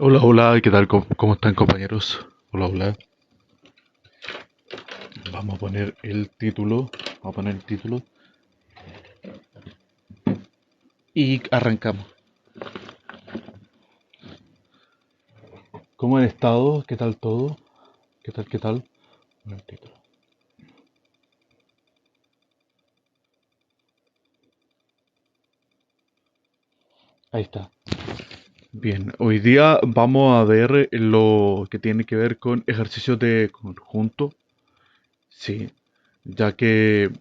Hola, hola, ¿qué tal? ¿Cómo están, compañeros? Hola, hola. Vamos a poner el título. Vamos a poner el título. Y arrancamos. ¿Cómo han estado? ¿Qué tal todo? ¿Qué tal? ¿Qué tal? Poner el título. Ahí está. Bien, hoy día vamos a ver lo que tiene que ver con ejercicios de conjunto. Sí, ya que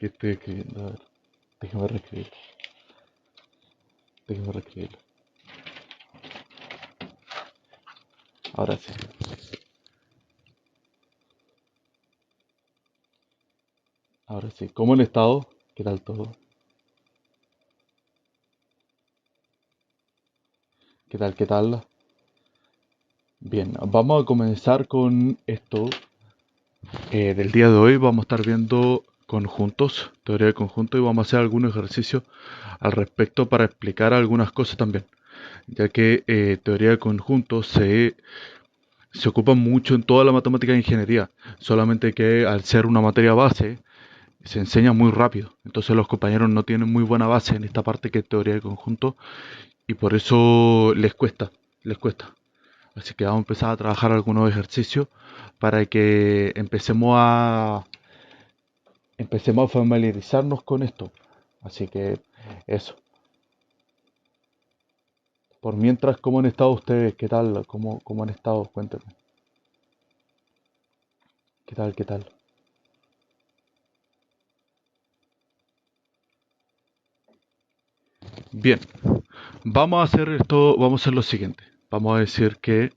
estoy escribiendo. A ver, déjame reescribir. Déjame reescribir. Ahora sí. Ahora sí. ¿Cómo han estado? ¿Qué tal todo? ¿Qué tal? ¿Qué tal? Bien, vamos a comenzar con esto. Del día de hoy vamos a estar viendo conjuntos, teoría de conjuntos, y vamos a hacer algunos ejercicios al respecto para explicar algunas cosas también, ya que teoría de conjuntos se ocupa mucho en toda la matemática de ingeniería, solamente que al ser una materia base se enseña muy rápido, entonces los compañeros no tienen muy buena base en esta parte que es teoría de conjuntos y por eso les cuesta. Así que vamos a empezar a trabajar algunos ejercicios para que empecemos a familiarizarnos con esto. Así que eso. Por mientras, ¿cómo han estado ustedes? ¿Qué tal? ¿Cómo han estado? Cuéntenme. ¿Qué tal? ¿Qué tal? Bien, vamos a hacer esto, vamos a hacer lo siguiente. Vamos a decir que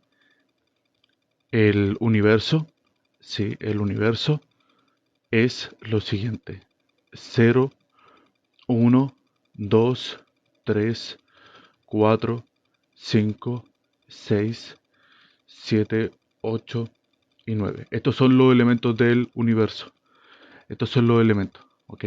el universo, sí, el universo es lo siguiente. Cero, uno, 2, 3, 4, 5, 6, 7, 8 y 9. Estos son los elementos del universo. Estos son los elementos, ¿ok?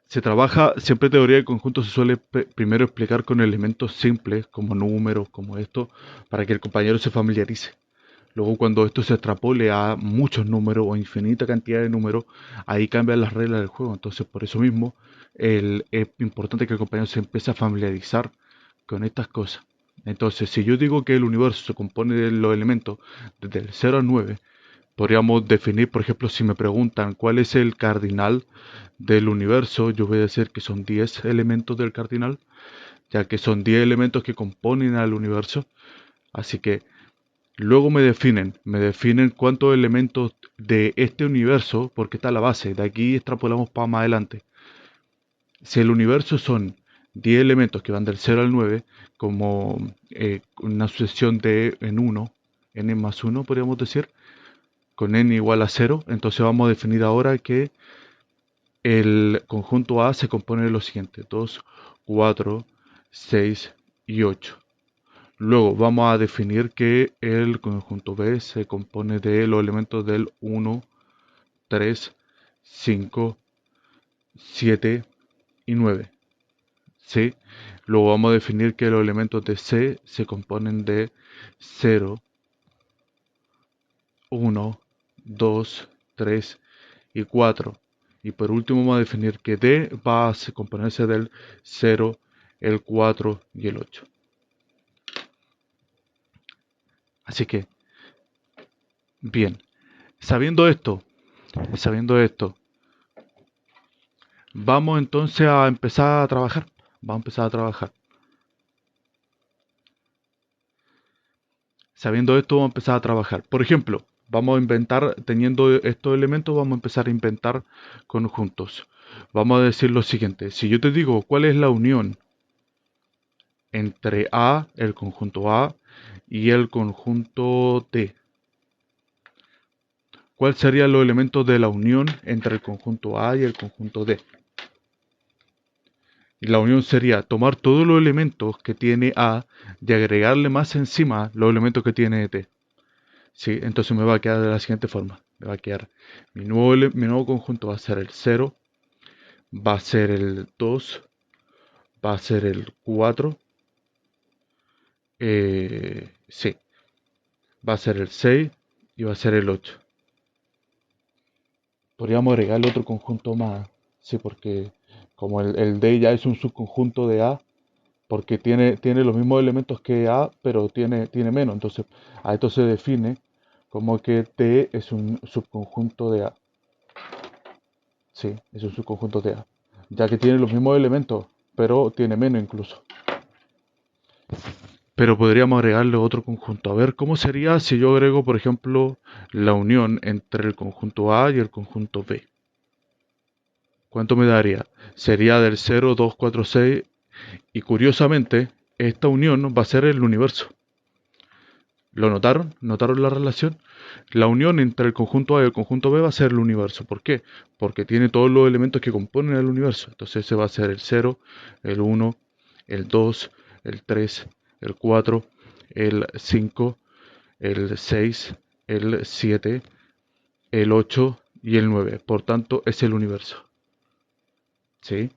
Se trabaja, siempre teoría de conjunto se suele primero explicar con elementos simples, como números, como esto, para que el compañero se familiarice. Luego, cuando esto se extrapole a muchos números o infinita cantidad de números, ahí cambian las reglas del juego. Entonces, por eso mismo, es importante que el compañero se empiece a familiarizar con estas cosas. Entonces, si yo digo que el universo se compone de los elementos desde el 0 al 9, podríamos definir, por ejemplo, si me preguntan cuál es el cardinal del universo, yo voy a decir que son 10 elementos del cardinal, ya que son 10 elementos que componen al universo. Así que luego me definen cuántos elementos de este universo, porque está la base, de aquí extrapolamos para más adelante. Si el universo son 10 elementos que van del 0 al 9, como una sucesión de en 1, n más 1 podríamos decir, con n igual a 0, entonces vamos a definir ahora que el conjunto A se compone de lo siguiente: 2, 4, 6 y 8. Luego vamos a definir que el conjunto B se compone de los elementos del 1, 3, 5, 7 y 9. ¿Sí? Luego vamos a definir que los elementos de C se componen de 0, 1, 2, 3 y 4. Y por último vamos a definir que D va a componerse del 0, el 4 y el 8. Así que, bien, sabiendo esto, sabiendo esto, vamos entonces a empezar a trabajar. Vamos a empezar a trabajar. Sabiendo esto, vamos a empezar a trabajar. Por ejemplo, vamos a inventar, teniendo estos elementos, vamos a empezar a inventar conjuntos. Vamos a decir lo siguiente: si yo te digo cuál es la unión entre A, el conjunto A, y el conjunto D, ¿cuáles serían los elementos de la unión entre el conjunto A y el conjunto D? Y la unión sería tomar todos los elementos que tiene A y agregarle más encima los elementos que tiene D. ¿Sí? Entonces me va a quedar de la siguiente forma. Me va a quedar mi nuevo conjunto va a ser el 0, va a ser el 2, va a ser el 4, sí, va a ser el 6 y va a ser el 8. Podríamos agregarle otro conjunto más, sí, porque como el D ya es un subconjunto de A, porque tiene los mismos elementos que A, pero tiene menos. Entonces, a esto se define como que T es un subconjunto de A. Sí, es un subconjunto de A. Ya que tiene los mismos elementos, pero tiene menos incluso. Pero podríamos agregarle otro conjunto. A ver, ¿cómo sería si yo agrego, por ejemplo, la unión entre el conjunto A y el conjunto B? ¿Cuánto me daría? Sería del 0, 2, 4, 6. Y curiosamente, esta unión va a ser el universo. ¿Lo notaron? ¿Notaron la relación? La unión entre el conjunto A y el conjunto B va a ser el universo. ¿Por qué? Porque tiene todos los elementos que componen el universo. Entonces ese va a ser el 0, el 1, el 2, el 3, el 4, el 5, el 6, el 7, el 8 y el 9. Por tanto, es el universo. ¿Sí?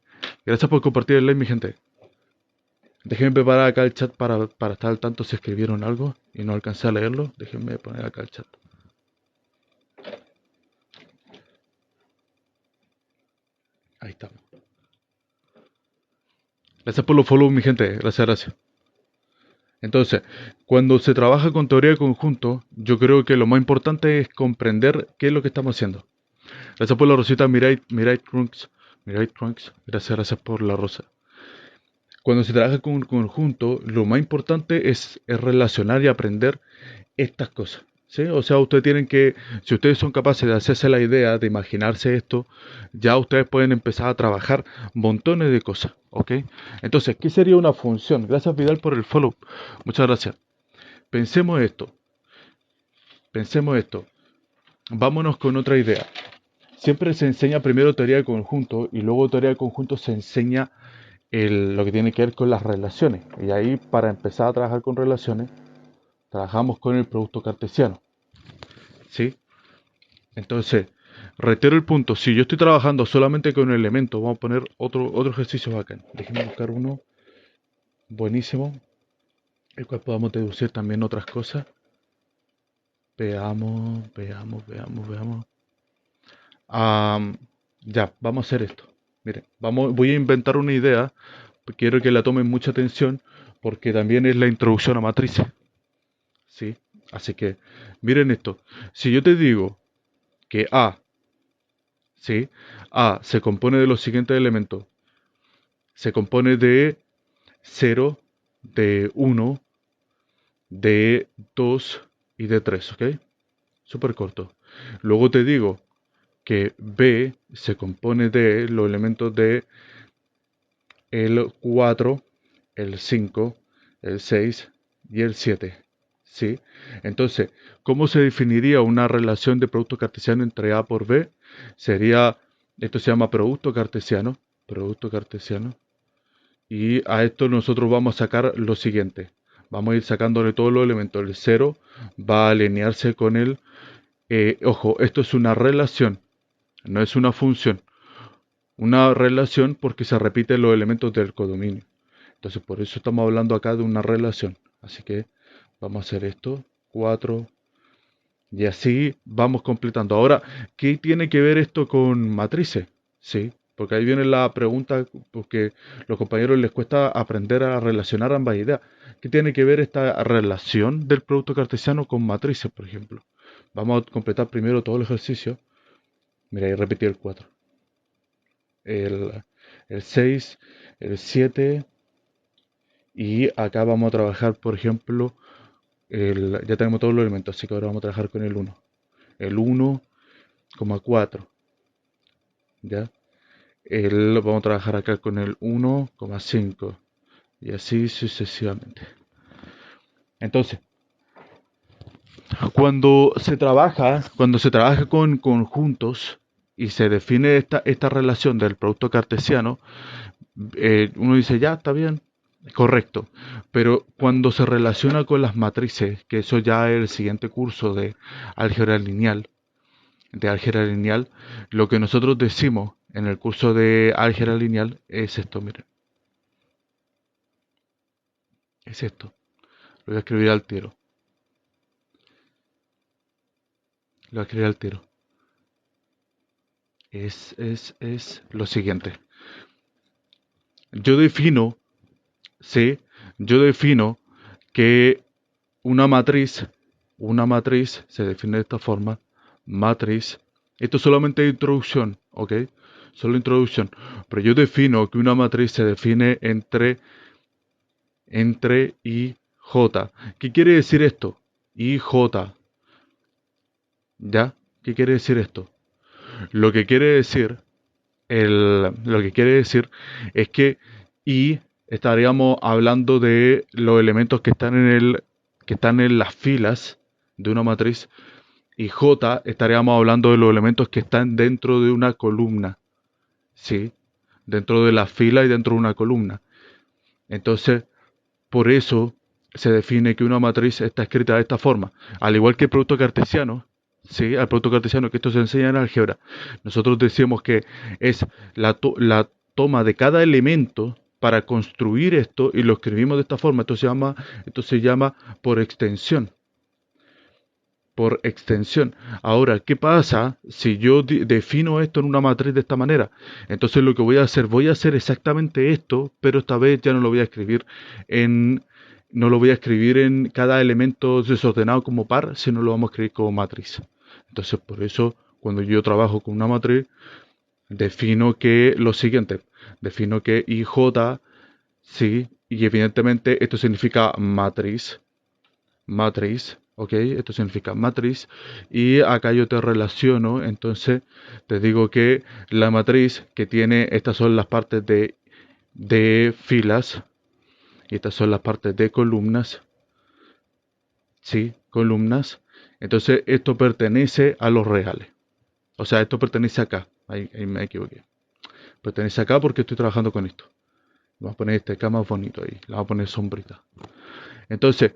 Gracias por compartir el like, mi gente. Déjenme preparar acá el chat para estar al tanto si escribieron algo y no alcancé a leerlo. Déjenme poner acá el chat. Ahí estamos. Gracias por los follow, mi gente. Gracias, gracias. Entonces, cuando se trabaja con teoría de conjunto, yo creo que lo más importante es comprender qué es lo que estamos haciendo. Gracias por la rosita, Mirai Trunks. Mirai Trunks. Gracias, gracias por la rosa. Cuando se trabaja con un conjunto, lo más importante es relacionar y aprender estas cosas. ¿Sí? O sea, ustedes tienen que, si ustedes son capaces de hacerse la idea, de imaginarse esto, ya ustedes pueden empezar a trabajar montones de cosas. ¿Ok? Entonces, ¿qué sería una función? Gracias, Vidal, por el follow. Muchas gracias. Pensemos esto. Pensemos esto. Vámonos con otra idea. Siempre se enseña primero teoría de conjunto y luego teoría de conjunto se enseña lo que tiene que ver con las relaciones. Y ahí, para empezar a trabajar con relaciones, trabajamos con el producto cartesiano. ¿Sí? Entonces, reitero el punto. Si yo estoy trabajando solamente con un elemento, vamos a poner otro ejercicio bacán. Déjenme buscar uno buenísimo, el cual podamos deducir también otras cosas. Veamos. Am, ya, vamos a hacer esto. Miren, voy a inventar una idea. Quiero que la tomen mucha atención porque también es la introducción a matrices. ¿Sí? Así que, miren esto. Si yo te digo que ¿sí? A se compone de los siguientes elementos. Se compone de 0, de 1, de 2 y de 3, ¿ok? Súper corto. Luego te digo que B se compone de los elementos de el 4, el 5, el 6 y el 7, ¿sí? Entonces, ¿cómo se definiría una relación de producto cartesiano entre A por B? Sería, esto se llama producto cartesiano, y a esto nosotros vamos a sacar lo siguiente. Vamos a ir sacándole todos los elementos. El 0 va a alinearse con el... ojo, esto es una relación, no es una función. Una relación porque se repiten los elementos del codominio. Entonces, por eso estamos hablando acá de una relación. Así que vamos a hacer esto. 4. Y así vamos completando. Ahora, ¿qué tiene que ver esto con matrices? Sí, porque ahí viene la pregunta, porque a los compañeros les cuesta aprender a relacionar ambas ideas. ¿Qué tiene que ver esta relación del producto cartesiano con matrices, por ejemplo? Vamos a completar primero todo el ejercicio. Mira, ahí repetí el 4. El, el 6, el 7, y acá vamos a trabajar, por ejemplo, ya tenemos todos los elementos, así que ahora vamos a trabajar con el 1. El 1,4, ¿ya? Vamos a trabajar acá con el 1,5 y así sucesivamente. Entonces, cuando se trabaja con conjuntos y se define esta relación del producto cartesiano, uno dice, ya, está bien, correcto. Pero cuando se relaciona con las matrices, que eso ya es el siguiente curso de álgebra lineal, lo que nosotros decimos en el curso de álgebra lineal es esto, miren. es esto. Lo voy a escribir al tiro. Lo voy a escribir al tiro. Es lo siguiente. Yo defino, sí, yo defino que una matriz se define de esta forma, matriz, esto es solamente introducción, ¿ok? Solo introducción, pero yo defino que una matriz se define entre I, J. ¿Qué quiere decir esto? I, J, ¿ya? ¿Qué quiere decir esto? Lo que quiere decir, lo que quiere decir es que I estaríamos hablando de los elementos que están en las filas de una matriz y J estaríamos hablando de los elementos que están dentro de una columna, ¿sí? Dentro de la fila y dentro de una columna. Entonces, por eso se define que una matriz está escrita de esta forma. Al igual que el producto cartesiano, ¿sí? Al producto cartesiano, que esto se enseña en álgebra. Nosotros decíamos que es la toma de cada elemento para construir esto y lo escribimos de esta forma. Esto se llama por extensión. Por extensión. Ahora, ¿qué pasa si yo defino esto en una matriz de esta manera? Entonces lo que voy a hacer exactamente esto, pero esta vez ya no lo voy a escribir en, no lo voy a escribir en cada elemento desordenado como par, sino lo vamos a escribir como matriz. Entonces, por eso, cuando yo trabajo con una matriz, defino que lo siguiente, defino que IJ, sí, y evidentemente esto significa matriz, ¿ok? Esto significa matriz y acá yo te relaciono, entonces te digo que la matriz que tiene, estas son las partes de filas y estas son las partes de columnas, ¿sí? Columnas. Entonces esto pertenece a los reales. O sea, esto pertenece acá. Ahí me equivoqué. Pertenece acá porque estoy trabajando con esto. Vamos a poner este acá más bonito ahí. Le vamos a poner sombrita. Entonces,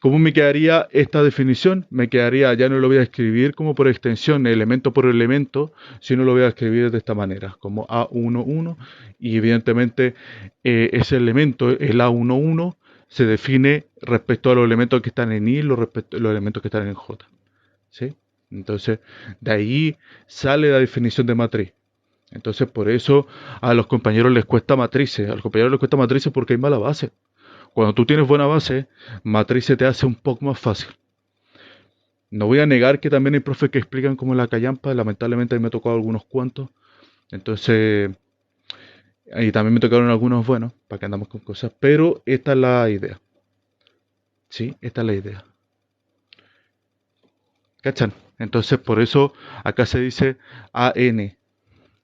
¿cómo me quedaría esta definición? Me quedaría, ya no lo voy a escribir como por extensión, elemento por elemento, sino lo voy a escribir de esta manera, como A11, y evidentemente ese elemento, el A11, se define respecto a los elementos que están en I, los elementos que están en J. ¿Sí? Entonces, de ahí sale la definición de matriz. Entonces, por eso a los compañeros les cuesta matrices. A los compañeros les cuesta matrices porque hay mala base. Cuando tú tienes buena base, matriz se te hace un poco más fácil. No voy a negar que también hay profes que explican como la callampa, lamentablemente a mí me ha tocado algunos cuantos. Entonces, ahí también me tocaron algunos buenos, para que andamos con cosas. Pero esta es la idea. ¿Sí? Esta es la idea. ¿Cachan? Entonces, por eso acá se dice AN.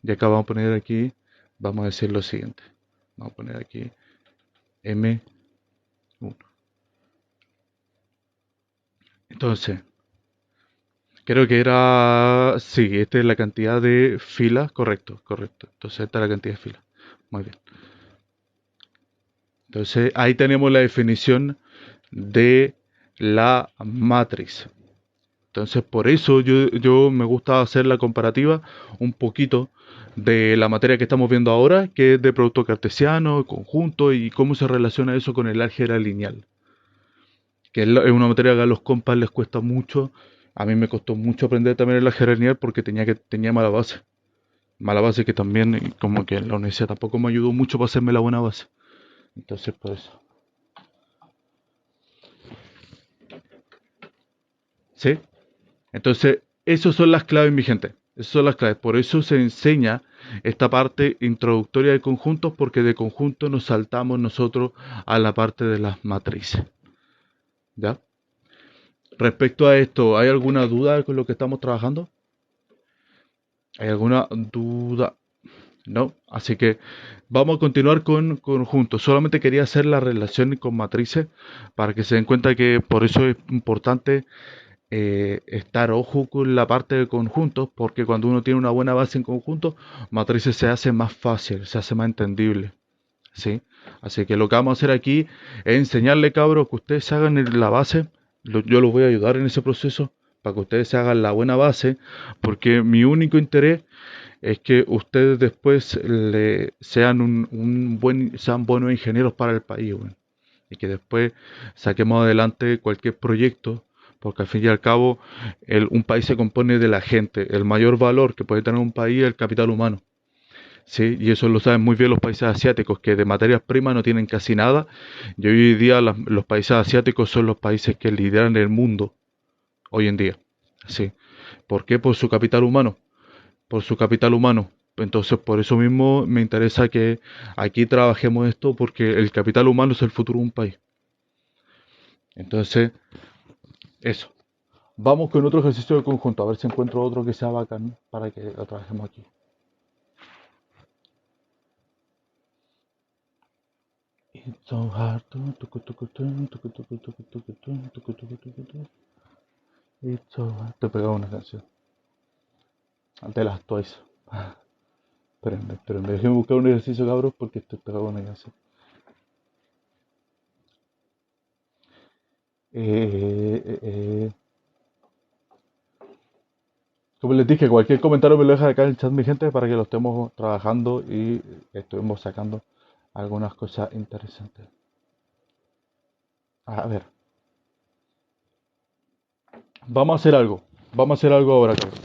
Y acá vamos a poner aquí, vamos a decir lo siguiente. Vamos a poner aquí M1. Entonces, creo que era, sí, esta es la cantidad de filas, correcto, correcto. Entonces esta es la cantidad de filas. Muy bien. Entonces ahí tenemos la definición de la matriz. Entonces por eso yo me gusta hacer la comparativa un poquito de la materia que estamos viendo ahora, que es de producto cartesiano, conjunto y cómo se relaciona eso con el álgebra lineal. Que es una materia que a los compas les cuesta mucho. A mí me costó mucho aprender también el álgebra lineal porque tenía mala base. Mala base que también como que en la universidad tampoco me ayudó mucho para hacerme la buena base. Entonces por eso. ¿Sí? Entonces, esas son las claves, mi gente. Esas son las claves. Por eso se enseña esta parte introductoria de conjuntos, porque de conjuntos nos saltamos nosotros a la parte de las matrices. ¿Ya? Respecto a esto, ¿hay alguna duda con lo que estamos trabajando? ¿Hay alguna duda? No. Así que vamos a continuar con conjuntos. Solamente quería hacer la relación con matrices para que se den cuenta que por eso es importante estar ojo con la parte de conjuntos, porque cuando uno tiene una buena base en conjuntos, matrices se hace más fácil, se hace más entendible, ¿sí? Así que lo que vamos a hacer aquí es enseñarle, cabros, que ustedes se hagan la base. Yo los voy a ayudar en ese proceso para que ustedes se hagan la buena base, porque mi único interés es que ustedes después sean buenos ingenieros para el país, bueno. y que después saquemos adelante cualquier proyecto, porque al fin y al cabo un país se compone de la gente. El mayor valor que puede tener un país es el capital humano. Sí, y eso lo saben muy bien los países asiáticos, que de materias primas no tienen casi nada, y hoy en día los países asiáticos son los países que lideran el mundo hoy en día. Sí. ¿Por qué? Por su capital humano. Por su capital humano. Entonces, por eso mismo me interesa que aquí trabajemos esto, porque el capital humano es el futuro de un país. Entonces, eso. Vamos con otro ejercicio de conjunto, a ver si encuentro otro que sea bacán para que lo trabajemos aquí. It's so hard to It's so hard. Te pegaba una canción. De las Twice. Espérenme, déjenme buscar un ejercicio, cabros, porque estoy pegado a una canción. Eh. Como les dije, cualquier comentario me lo dejan acá en el chat, mi gente, para que lo estemos trabajando y estuvimos sacando algunas cosas interesantes. A ver, vamos a hacer algo. Vamos a hacer algo ahora, cabrón.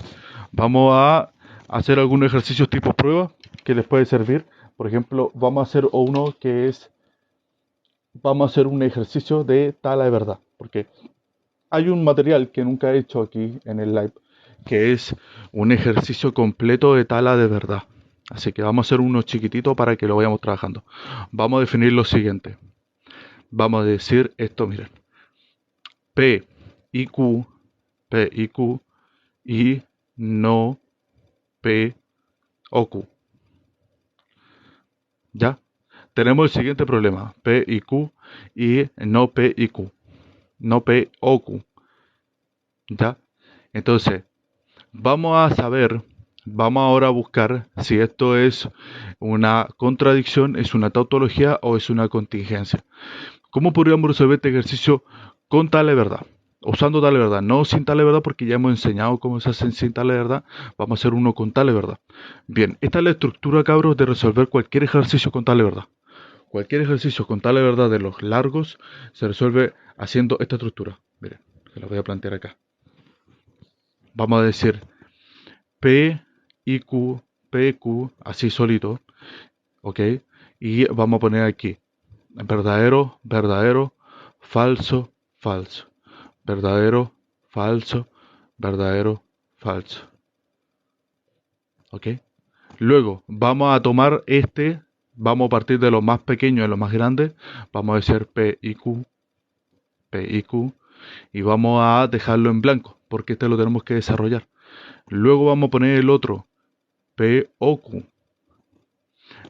Vamos a hacer algunos ejercicios tipo prueba que les puede servir. Por ejemplo, vamos a hacer uno que es, vamos a hacer un ejercicio de tala de verdad. Porque hay un material que nunca he hecho aquí en el live, que es un ejercicio completo de tala de verdad. Así que vamos a hacer uno chiquitito para que lo vayamos trabajando. Vamos a definir lo siguiente. Vamos a decir esto, miren. P y Q, P y Q, y no P o Q. ¿Ya? Tenemos el siguiente problema. P y Q y no P y Q. No P o Q. ¿Ya? Entonces, vamos ahora a buscar si esto es una contradicción, es una tautología o es una contingencia. ¿Cómo podríamos resolver este ejercicio con tal de verdad? Usando tal de verdad, no sin tal de verdad, porque ya hemos enseñado cómo se hace sin tal de verdad. Vamos a hacer uno con tal de verdad. Bien, esta es la estructura, cabros, de resolver cualquier ejercicio con tal de verdad. Cualquier ejercicio con tal de verdad de los largos se resuelve haciendo esta estructura. Miren, se la voy a plantear acá. Vamos a decir P y Q, P, Q, así solito, ¿ok? Y vamos a poner aquí verdadero, verdadero, falso, falso, verdadero, falso, verdadero, falso, ¿ok? Luego vamos a tomar vamos a partir de lo más pequeño a lo más grande, vamos a decir P y Q, P y Q, y vamos a dejarlo en blanco, porque este lo tenemos que desarrollar. Luego vamos a poner el otro, P o Q.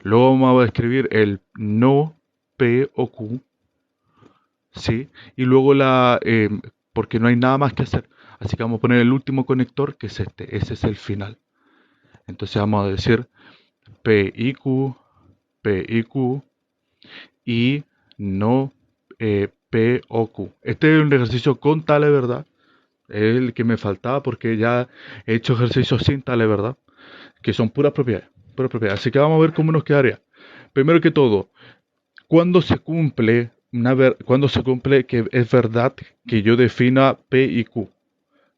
Luego vamos a escribir el no P o Q, ¿sí? Y luego porque no hay nada más que hacer. Así que vamos a poner el último conector, que es este. Ese es el final. Entonces vamos a decir P y Q, P y Q, y no P o Q. Este es un ejercicio con tales, ¿verdad? Es el que me faltaba porque ya he hecho ejercicios sin tales, ¿verdad? Que son puras propiedades, puras propiedades. Así que vamos a ver cómo nos quedaría. Primero que todo, ¿cuándo se cumple cuando se cumple que es verdad que yo defina P y Q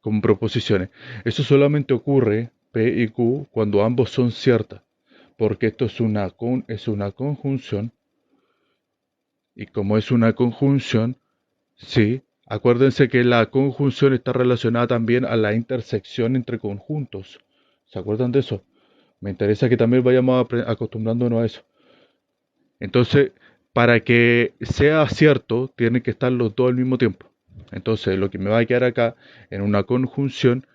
como proposiciones? Eso solamente ocurre, P y Q, cuando ambos son ciertas, porque esto es una conjunción, y como es una conjunción, sí, acuérdense que la conjunción está relacionada también a la intersección entre conjuntos. ¿Se acuerdan de eso? Me interesa que también vayamos acostumbrándonos a eso. Entonces, para que sea cierto, tienen que estar los dos al mismo tiempo. Entonces, lo que me va a quedar acá en una conjunción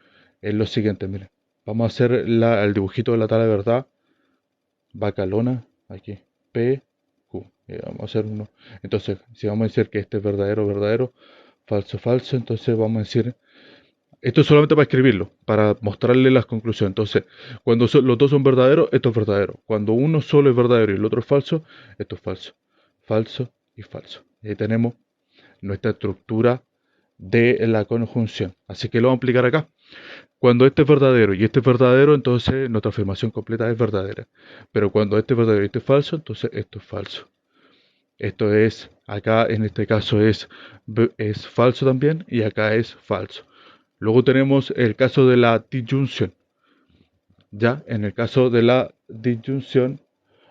es lo siguiente, miren. Vamos a hacer el dibujito de la tabla de verdad. Bacalona, aquí. P, Q. Y vamos a hacer uno. Entonces, si vamos a decir que este es verdadero, verdadero, falso, falso, entonces vamos a decir... Esto es solamente para escribirlo, para mostrarle las conclusiones. Entonces, cuando los dos son verdaderos, esto es verdadero. Cuando uno solo es verdadero y el otro es falso, esto es falso. Falso y falso. Y ahí tenemos nuestra estructura de la conjunción. Así que lo vamos a aplicar acá. Cuando este es verdadero y este es verdadero, entonces nuestra afirmación completa es verdadera. Pero cuando este es verdadero y este es falso, entonces esto es falso. Esto es, acá en este caso es falso también y acá es falso. Luego tenemos el caso de la disyunción. Ya, en el caso de la disyunción,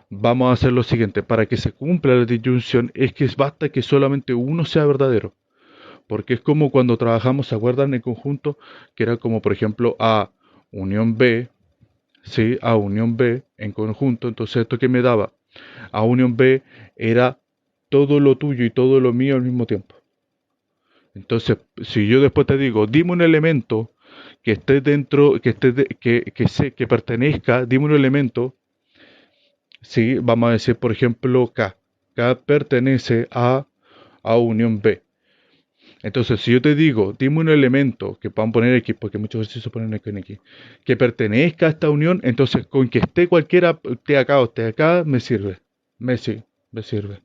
vamos a hacer lo siguiente. Para que se cumpla la disyunción es que basta que solamente uno sea verdadero. Porque es como cuando trabajamos, ¿se acuerdan en conjunto? Que era como, por ejemplo, A unión B, ¿sí? A unión B en conjunto. Entonces, ¿esto qué me daba? A unión B era todo lo tuyo y todo lo mío al mismo tiempo. Entonces, si yo después te digo, dime un elemento que esté dentro, que pertenezca, dime un elemento, sí, vamos a decir, por ejemplo, K. K pertenece a unión B. Entonces, si yo te digo, dime un elemento que puedan poner X, porque muchos ejercicios ponen X en X, que pertenezca a esta unión, entonces con que esté cualquiera, esté acá o esté acá, me sirve. Me sirve.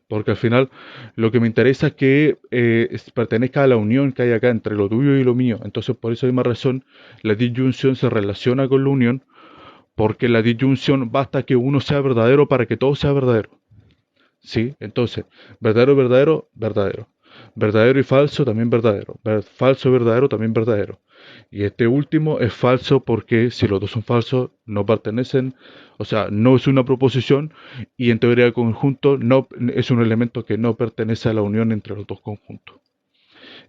Porque al final lo que me interesa es que pertenezca a la unión que hay acá entre lo tuyo y lo mío. Entonces, por esa misma razón, la disyunción se relaciona con la unión, porque la disyunción basta que uno sea verdadero para que todo sea verdadero. ¿Sí? Entonces, verdadero, verdadero, verdadero. Verdadero y falso, también verdadero. Falso y verdadero, también verdadero. Y este último es falso porque si los dos son falsos, no pertenecen, o sea, no es una proposición y en teoría del conjunto no es un elemento que no pertenece a la unión entre los dos conjuntos.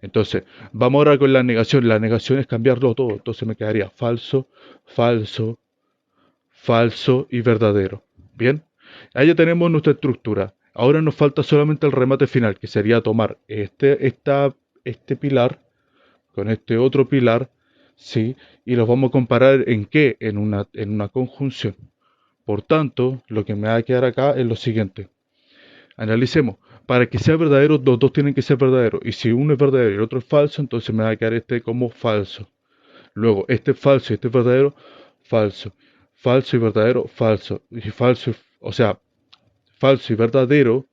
Entonces, vamos ahora con la negación. La negación es cambiarlo todo. Entonces me quedaría falso, falso, falso y verdadero. Bien, ahí ya tenemos nuestra estructura. Ahora nos falta solamente el remate final, que sería tomar este pilar con este otro pilar, ¿sí? Y los vamos a comparar en qué, en una conjunción. Por tanto, lo que me va a quedar acá es lo siguiente. Analicemos. Para que sea verdadero, los dos tienen que ser verdaderos. Y si uno es verdadero y el otro es falso, entonces me va a quedar este como falso. Luego, este es falso y este es verdadero, falso. Falso y verdadero, falso. Y falso, o sea, falso y verdadero,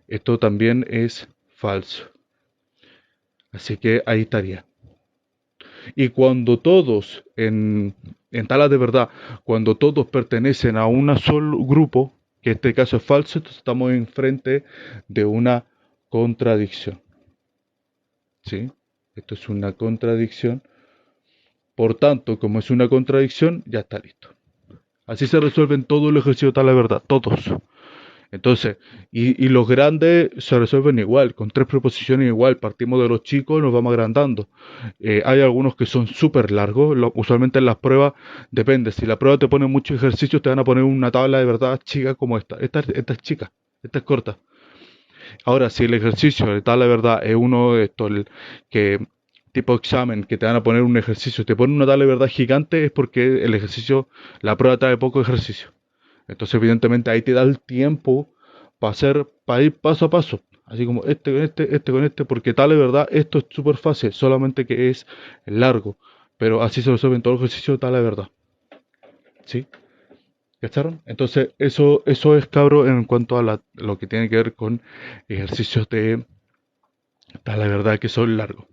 esto también es falso. Así que ahí estaría. Y cuando todos, en talas de verdad, cuando todos pertenecen a un solo grupo, que en este caso es falso, entonces estamos enfrente de una contradicción. ¿Sí? Esto es una contradicción. Por tanto, como es una contradicción, ya está listo. Así se resuelven todos los ejercicios de tala de verdad, todos. Entonces, y los grandes se resuelven igual, con tres proposiciones igual, partimos de los chicos y nos vamos agrandando. Hay algunos que son súper largos, usualmente en las pruebas depende, si la prueba te pone muchos ejercicios te van a poner una tabla de verdad chica como esta es chica, esta es corta. Ahora, si el ejercicio de tabla de verdad es uno de estos que tipo examen, que te van a poner un ejercicio, te ponen una tabla de verdad gigante, es porque el ejercicio, la prueba trae poco ejercicio. Entonces, evidentemente, ahí te da el tiempo para ir paso a paso. Así como este con este, porque tal es verdad, esto es súper fácil, solamente que es largo. Pero así se resuelven todos los ejercicios, tal es verdad. ¿Sí? ¿Cacharon? Entonces, eso es cabro en cuanto a lo que tiene que ver con ejercicios de tal es verdad que son largos.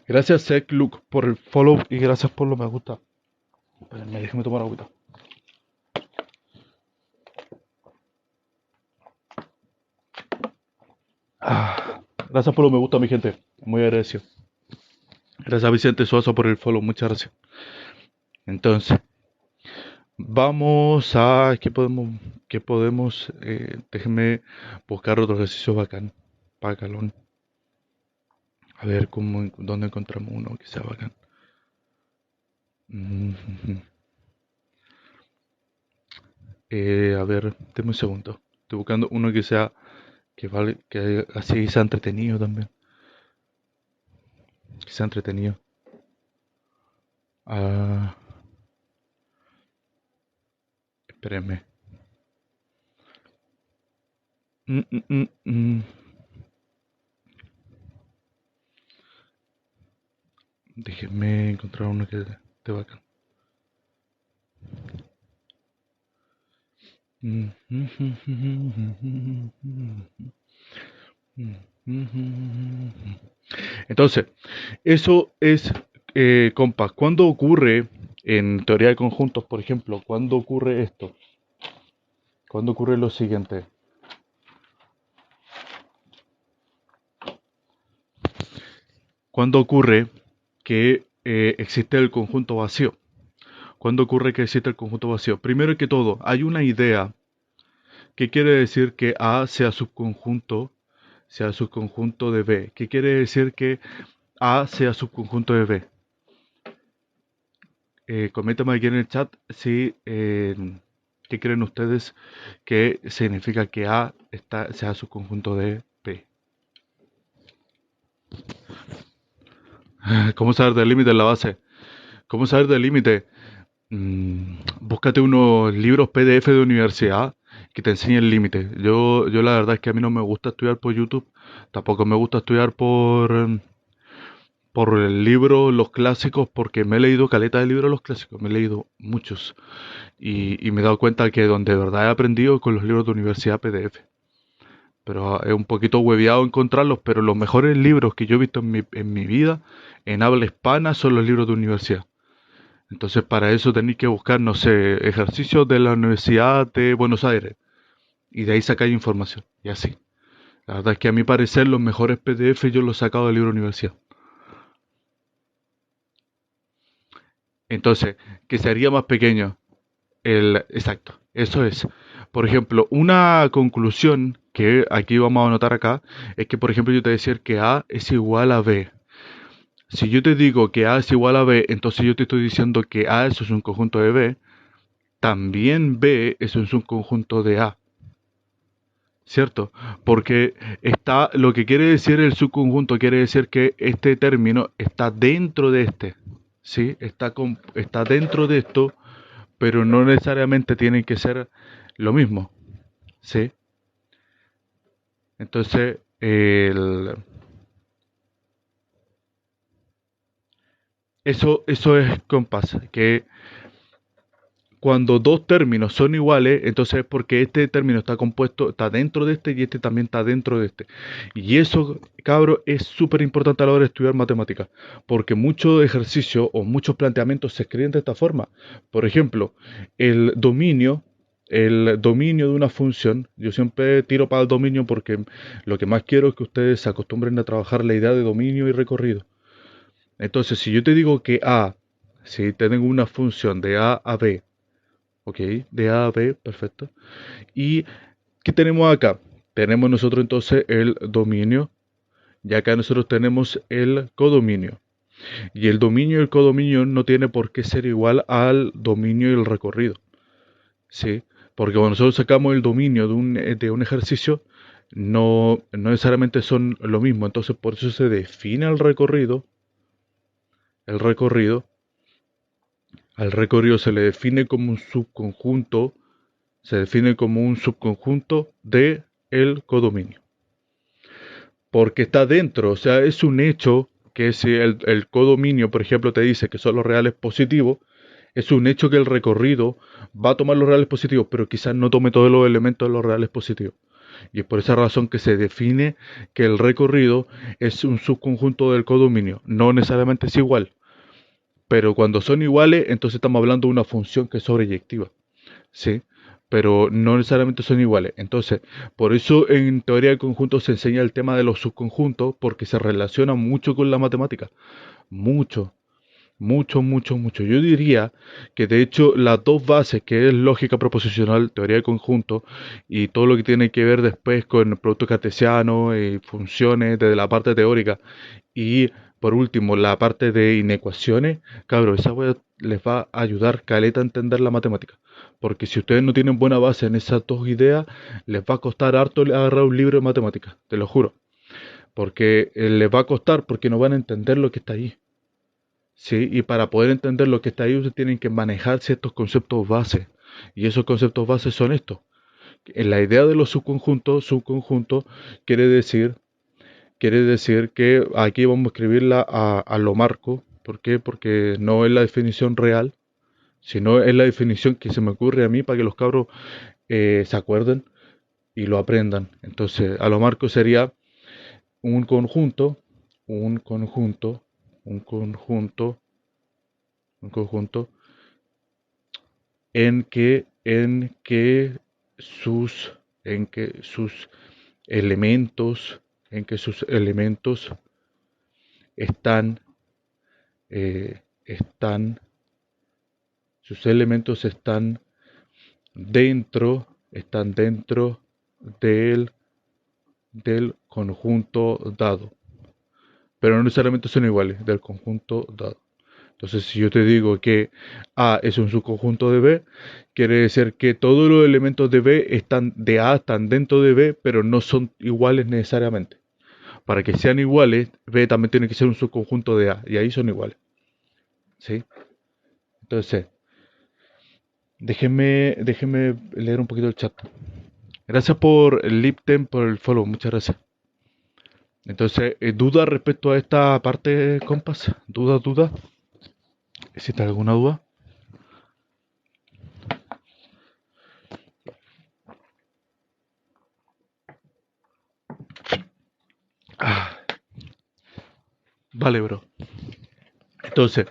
Gracias, Sek Luke, por el follow y gracias por lo me gusta. Espérenme, déjeme tomar agüita. Gracias por lo me gusta, mi gente. Muy agradecido. Gracias a Vicente Sosa por el follow, muchas gracias. Entonces, vamos a... qué podemos déjenme buscar otro ejercicio bacán. Bacalón. A ver dónde encontramos uno que sea bacán. Mm, a ver, denme un segundo. Estoy buscando uno que sea... que así sea entretenido también. Que sea entretenido. Ah, espérenme. Mm, mm, mm, mm. Déjenme encontrar uno que esté bacán. Entonces, eso es, compas, ¿cuándo ocurre en teoría de conjuntos, por ejemplo? ¿Cuándo ocurre esto? cuando ocurre lo siguiente. Cuando ocurre que existe el conjunto vacío. Cuando ocurre que existe el conjunto vacío. Primero que todo, hay una idea que quiere decir que A sea subconjunto de B. ¿Qué quiere decir que A sea subconjunto de B? Coméntame aquí en el chat si qué creen ustedes que significa que sea subconjunto de B. ¿Cómo saber del límite en la base? ¿Cómo saber del límite? Búscate unos libros PDF de universidad que te enseñen el límite. Yo la verdad es que a mí no me gusta estudiar por YouTube, tampoco me gusta estudiar por el libro, los clásicos, porque me he leído caleta de libros los clásicos, me he leído muchos y me he dado cuenta que donde de verdad he aprendido es con los libros de universidad PDF. Pero es un poquito hueviado encontrarlos, pero los mejores libros que yo he visto en mi vida en habla hispana son los libros de universidad. Entonces para eso tenéis que buscar, no sé, ejercicios de la Universidad de Buenos Aires y de ahí sacáis información y así. La verdad es que a mi parecer los mejores PDF yo los he sacado del libro de universidad. Entonces, que sería más pequeño. Exacto, eso es. Por ejemplo, una conclusión que aquí vamos a anotar acá es que, por ejemplo, yo te decía que A es igual a B. Si yo te digo que A es igual a B, entonces yo te estoy diciendo que A eso es un conjunto de B, también B eso es un conjunto de A, ¿cierto? Porque lo que quiere decir el subconjunto quiere decir que este término está dentro de este, ¿sí? Está dentro de esto, pero no necesariamente tiene que ser lo mismo, ¿sí? Entonces, eso es compás, que cuando dos términos son iguales, entonces es porque este término está compuesto, está dentro de este y este también está dentro de este. Y eso, cabro, es súper importante a la hora de estudiar matemáticas, porque muchos ejercicios o muchos planteamientos se escriben de esta forma. Por ejemplo, el dominio, el dominio de una función, yo siempre tiro para el dominio porque lo que más quiero es que ustedes se acostumbren a trabajar la idea de dominio y recorrido. Entonces, si yo te digo que A, si tengo una función de A a B, ok, de A a B, perfecto. ¿Y qué tenemos acá? Tenemos nosotros entonces el dominio, y acá nosotros tenemos el codominio. Y el dominio y el codominio no tiene por qué ser igual al dominio y el recorrido, ¿sí? Porque cuando nosotros sacamos el dominio de un ejercicio, no necesariamente son lo mismo. Entonces, por eso se define el recorrido. Al recorrido se le define como un subconjunto, de el codominio. Porque está dentro, o sea, es un hecho que si el codominio, por ejemplo, te dice que son los reales positivos, es un hecho que el recorrido va a tomar los reales positivos, pero quizás no tome todos los elementos de los reales positivos. Y es por esa razón que se define que el recorrido es un subconjunto del codominio. No necesariamente es igual, pero cuando son iguales, entonces estamos hablando de una función que es sobreyectiva, ¿sí? Pero no necesariamente son iguales. Entonces, por eso en teoría de conjuntos se enseña el tema de los subconjuntos, porque se relaciona mucho con la matemática. Mucho, mucho, mucho, mucho. Yo diría que de hecho las dos bases, que es lógica proposicional, teoría de conjuntos, y todo lo que tiene que ver después con el producto cartesiano y funciones desde la parte teórica, y por último la parte de inecuaciones, cabros, esa wea les va a ayudar caleta a entender la matemática. Porque si ustedes no tienen buena base en esas dos ideas, les va a costar harto agarrar un libro de matemáticas, te lo juro. Porque les va a costar porque no van a entender lo que está ahí. ¿Sí? Y para poder entender lo que está ahí, ustedes tienen que manejar ciertos conceptos base. Y esos conceptos bases son estos. En la idea de los subconjuntos quiere decir que aquí vamos a escribirla a lo marco. ¿Por qué? Porque no es la definición real, sino es la definición que se me ocurre a mí para que los cabros se acuerden y lo aprendan. Entonces, a lo marco sería un conjunto, un conjunto, un conjunto, un conjunto en que sus, en que sus elementos, en que sus elementos están, están, sus elementos están dentro del, del conjunto dado, pero no necesariamente son iguales del conjunto dado. Entonces, si yo te digo que A es un subconjunto de B, quiere decir que todos los elementos de B están de A están dentro de B, pero no son iguales necesariamente. Para que sean iguales, B también tiene que ser un subconjunto de A, y ahí son iguales. ¿Sí? Entonces, déjenme leer un poquito el chat. Gracias por el Lipten, por el follow, muchas gracias. Entonces, ¿duda respecto a esta parte, compas? ¿Duda? ¿Existe alguna duda? Ah, vale, bro. Entonces,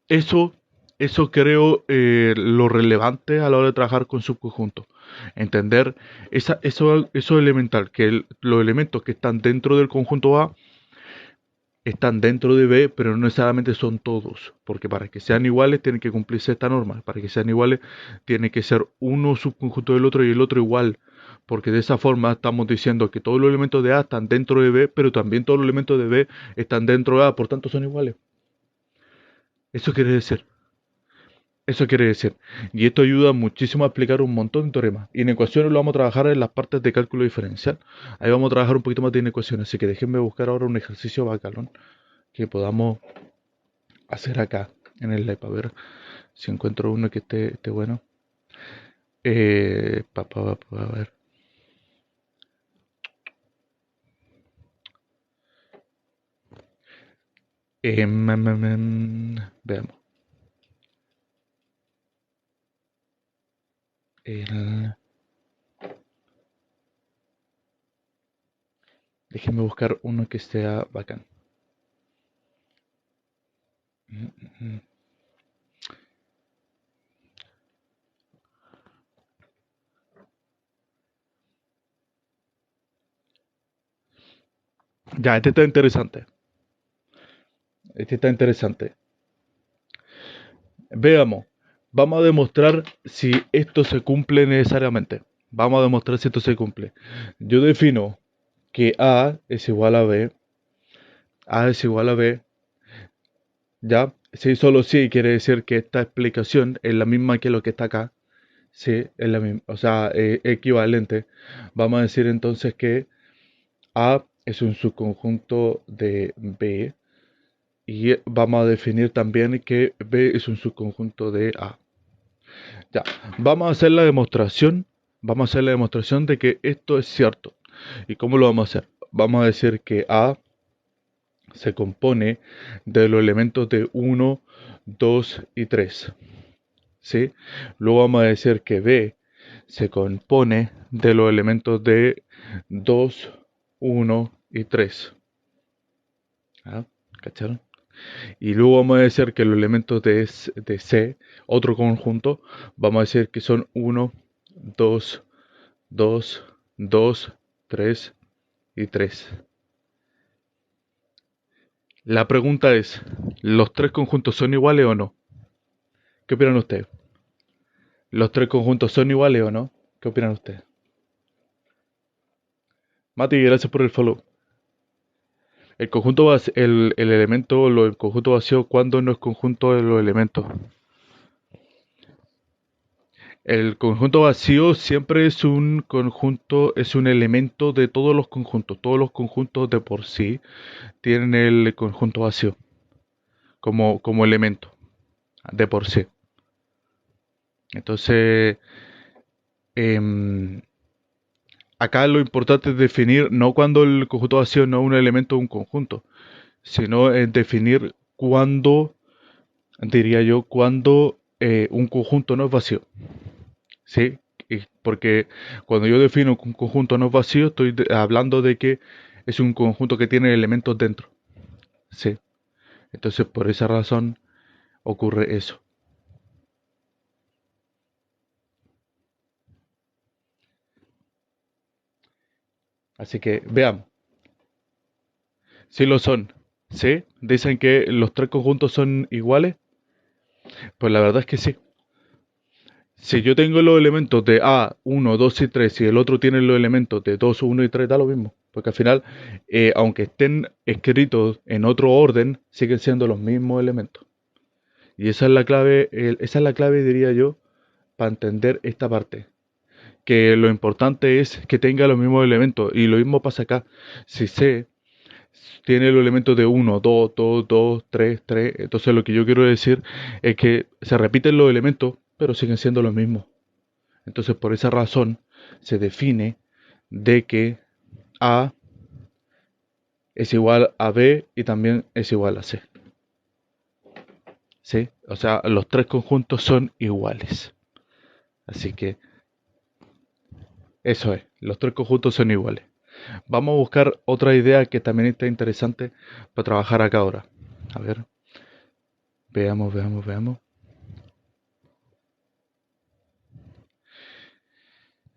eso, eso creo lo relevante a la hora de trabajar con subconjuntos. Entender eso elemental, que los elementos que están dentro del conjunto A están dentro de B, pero no necesariamente son todos, porque para que sean iguales tienen que cumplirse esta norma. Para que sean iguales tiene que ser uno subconjunto del otro y el otro igual, porque de esa forma estamos diciendo que todos los elementos de A están dentro de B, pero también todos los elementos de B están dentro de A, por tanto son iguales. Eso quiere decir. Eso quiere decir. Y esto ayuda muchísimo a explicar un montón de teoremas. Y en ecuaciones lo vamos a trabajar en las partes de cálculo diferencial. Ahí vamos a trabajar un poquito más de ecuaciones. Así que déjenme buscar ahora un ejercicio bacalón que podamos hacer acá en el live. A ver si encuentro uno que esté bueno. A ver. Veamos. El- Déjenme buscar uno que sea bacán. Mm, mm, mm. Ya, este está interesante. Este está interesante. Veamos, vamos a demostrar si esto se cumple necesariamente. Vamos a demostrar si esto se cumple. Yo defino que A es igual a B. A es igual a B. Ya, si solo sí quiere decir que esta explicación es la misma que lo que está acá. Sí, es la misma, o sea, equivalente. Vamos a decir entonces que A es un subconjunto de B. Y vamos a definir también que B es un subconjunto de A. Ya, vamos a hacer la demostración. Vamos a hacer la demostración de que esto es cierto. ¿Y cómo lo vamos a hacer? Vamos a decir que A se compone de los elementos de 1, 2 y 3. ¿Sí? Luego vamos a decir que B se compone de los elementos de 2, 1 y 3. ¿Ah? ¿Cacharon? Y luego vamos a decir que los elementos de C, otro conjunto, vamos a decir que son 1, 2, 2, 2, 3 y 3. La pregunta es, ¿los tres conjuntos son iguales o no? ¿Qué opinan ustedes? ¿Los tres conjuntos son iguales o no? ¿Qué opinan ustedes? Mati, gracias por el follow. El conjunto el elemento, el conjunto vacío, ¿cuándo no es conjunto de los elementos? El conjunto vacío siempre es un conjunto, es un elemento de todos los conjuntos. Todos los conjuntos de por sí tienen el conjunto vacío como elemento de por sí. Entonces, em, acá lo importante es definir no cuando el conjunto vacío no es un elemento de un conjunto, sino es definir cuándo, diría yo, cuándo un conjunto no es vacío. ¿Sí? Porque cuando yo defino que un conjunto no es vacío, estoy hablando de que es un conjunto que tiene elementos dentro. ¿Sí? Entonces, por esa razón ocurre eso. Así que veamos. Si lo son, ¿sí? Dicen que los tres conjuntos son iguales. Pues la verdad es que sí. Si yo tengo los elementos de A, 1, 2 y 3 y el otro tiene los elementos de 2, 1 y 3, da lo mismo. Porque al final, aunque estén escritos en otro orden, siguen siendo los mismos elementos. Y esa es la clave, esa es la clave, diría yo, para entender esta parte. Que lo importante es que tenga los mismos elementos. Y lo mismo pasa acá. Si C tiene los elementos de 1, 2, 2, 2, 3, 3, entonces lo que yo quiero decir es que se repiten los elementos, pero siguen siendo los mismos. Entonces, por esa razón, se define de que A es igual a B y también es igual a C. ¿Sí? O sea, los tres conjuntos son iguales. Así que eso es, los tres conjuntos son iguales. Vamos a buscar otra idea que también está interesante para trabajar acá ahora. A ver, veamos.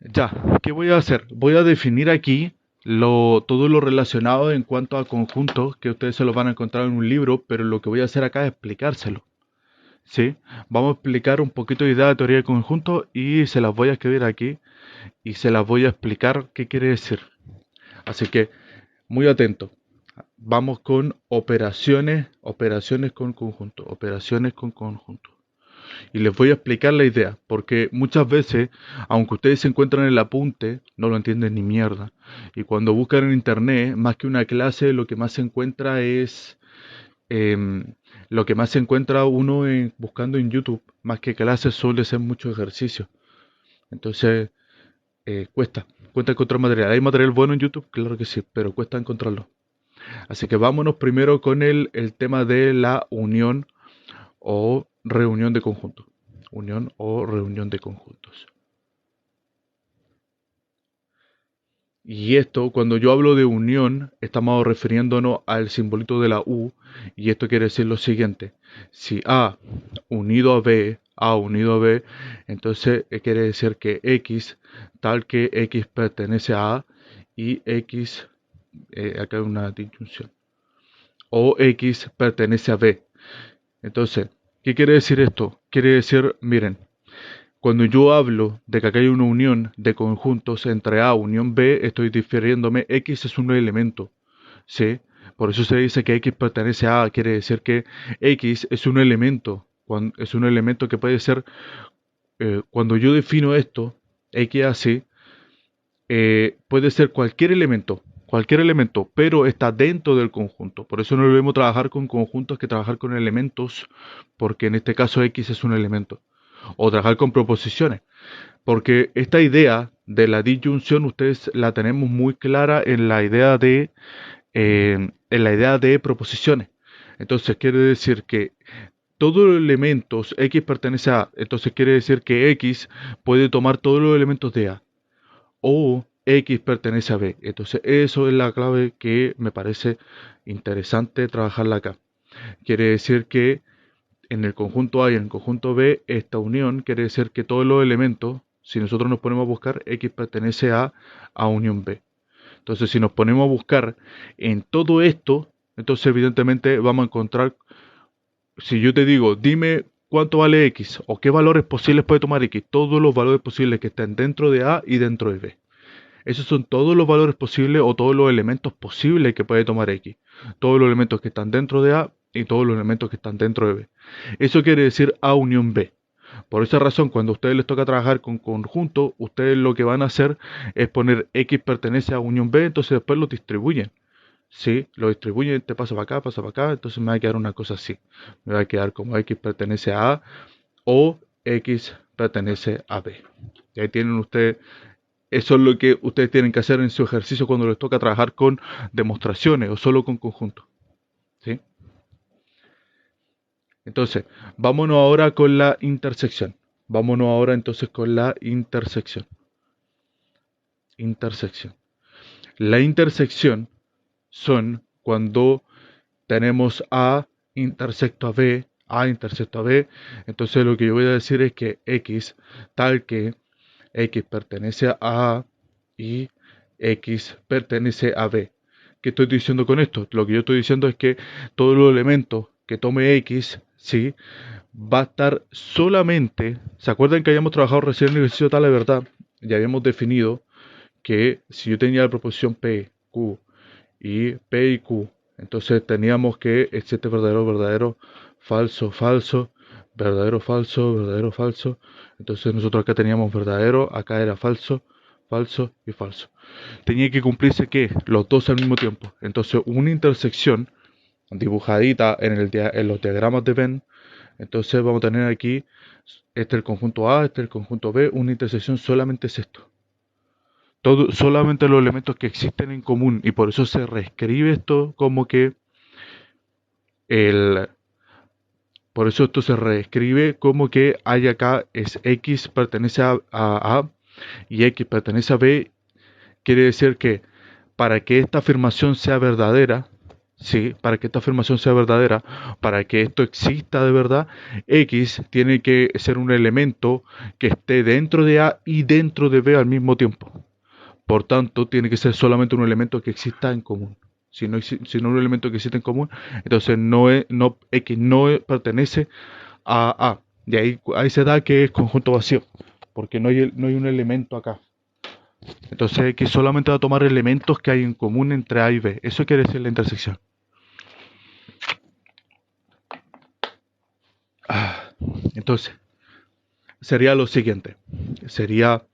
Ya, ¿qué voy a hacer? Voy a definir aquí todo lo relacionado en cuanto a conjuntos, que ustedes se los van a encontrar en un libro, pero lo que voy a hacer acá es explicárselo. ¿Sí? Vamos a explicar un poquito de idea de teoría de conjuntos y se las voy a escribir aquí y se las voy a explicar qué quiere decir. Así que, muy atento. Vamos con operaciones con conjunto, operaciones con conjunto. Y les voy a explicar la idea, porque muchas veces, aunque ustedes se encuentran en el apunte, no lo entienden ni mierda. Y cuando buscan en internet, más que una clase, lo que más se encuentra es lo que más se encuentra uno buscando en YouTube, más que clases, suele ser mucho ejercicio. Entonces, cuesta encontrar material. ¿Hay material bueno en YouTube? Claro que sí, pero cuesta encontrarlo. Así que vámonos primero con el tema de la unión o reunión de conjuntos. Unión o reunión de conjuntos. Y esto, cuando yo hablo de unión, estamos refiriéndonos al simbolito de la U, y esto quiere decir lo siguiente. Si A unido a B, entonces quiere decir que X, tal que X pertenece a A, y X, acá hay una disyunción, o X pertenece a B. Entonces, ¿qué quiere decir esto? Quiere decir, miren, cuando yo hablo de que acá hay una unión de conjuntos entre A unión B, estoy difiriéndome, X es un elemento, ¿sí? Por eso se dice que X pertenece a A, quiere decir que X es un elemento, es un elemento que puede ser, cuando yo defino esto, X así, puede ser cualquier elemento, pero está dentro del conjunto. Por eso no debemos trabajar con conjuntos que trabajar con elementos, porque en este caso X es un elemento. O trabajar con proposiciones. Porque esta idea de la disyunción ustedes la tenemos muy clara en la idea de proposiciones. Entonces quiere decir que todos los elementos X pertenece a A. Entonces quiere decir que X puede tomar todos los elementos de A. O X pertenece a B. Entonces eso es la clave que me parece interesante trabajarla acá. Quiere decir que en el conjunto A y en el conjunto B, esta unión quiere decir que todos los elementos, si nosotros nos ponemos a buscar, X pertenece a unión B. Entonces, si nos ponemos a buscar en todo esto, entonces evidentemente vamos a encontrar, si yo te digo, dime cuánto vale X o qué valores posibles puede tomar X, todos los valores posibles que estén dentro de A y dentro de B. Esos son todos los valores posibles o todos los elementos posibles que puede tomar X. Todos los elementos que están dentro de A y todos los elementos que están dentro de B. Eso quiere decir A unión B. Por esa razón, cuando a ustedes les toca trabajar con conjunto, ustedes lo que van a hacer es poner X pertenece a unión B, entonces después lo distribuyen. Sí, lo distribuyen, te pasa para acá, entonces me va a quedar una cosa así. Me va a quedar como X pertenece a A o X pertenece a B. Y ahí tienen ustedes, eso es lo que ustedes tienen que hacer en su ejercicio cuando les toca trabajar con demostraciones o solo con conjuntos. ¿Sí? Entonces, vámonos ahora con la intersección. Vámonos ahora entonces con la intersección. Intersección. La intersección son cuando tenemos A intersecto a B. Entonces lo que yo voy a decir es que X, tal que X pertenece a A y X pertenece a B. ¿Qué estoy diciendo con esto? Lo que yo estoy diciendo es que todos los elementos que tome X, ¿sí? Va a estar solamente, ¿se acuerdan que habíamos trabajado recién en el ejercicio tal de verdad? Ya habíamos definido que si yo tenía la proposición P, Q y P y Q, entonces teníamos que este verdadero, verdadero, falso, falso, verdadero, falso, verdadero, falso. Entonces nosotros acá teníamos verdadero, acá era falso, falso y falso. Tenía que cumplirse que los dos al mismo tiempo. Entonces una intersección dibujadita en los diagramas de Venn. Entonces vamos a tener aquí, este es el conjunto A, este es el conjunto B, una intersección solamente es esto. Todo, solamente los elementos que existen en común, y por eso se reescribe esto como que el, por eso esto se reescribe como que hay acá es X pertenece a y X pertenece a B. Quiere decir que para que esta afirmación sea verdadera, sí, para que esta afirmación sea verdadera, para que esto exista de verdad, X tiene que ser un elemento que esté dentro de A y dentro de B al mismo tiempo. Por tanto, tiene que ser solamente un elemento que exista en común. Si no un elemento que existe en común, entonces X no pertenece a A. Y ahí se da que es conjunto vacío, porque no hay un elemento acá. Entonces X solamente va a tomar elementos que hay en común entre A y B. Eso quiere decir la intersección. Ah, entonces, sería lo siguiente. Sería,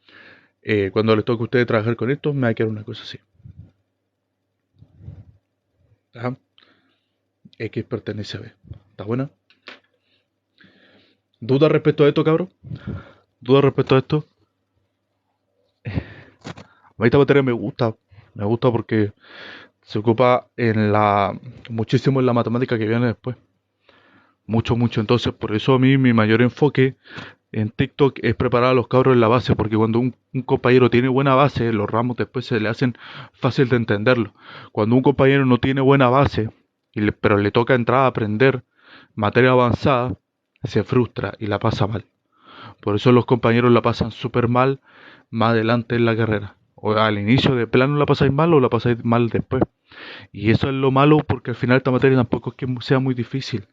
cuando les toque a ustedes trabajar con esto, me va a quedar una cosa así. Ajá. X pertenece a B. ¿Está buena? ¿Duda respecto a esto, cabrón? ¿Duda respecto a esto? A mí esta materia me gusta. Me gusta porque se ocupa muchísimo en la matemática que viene después. Mucho, mucho. Entonces, por eso a mí mi mayor enfoque en TikTok es preparar a los cabros en la base, porque cuando un compañero tiene buena base, los ramos después se le hacen fácil de entenderlo. Cuando un compañero no tiene buena base, pero le toca entrar a aprender materia avanzada, se frustra y la pasa mal. Por eso los compañeros la pasan súper mal más adelante en la carrera. O al inicio de plano la pasáis mal o la pasáis mal después. Y eso es lo malo porque al final esta materia tampoco es que sea muy difícil.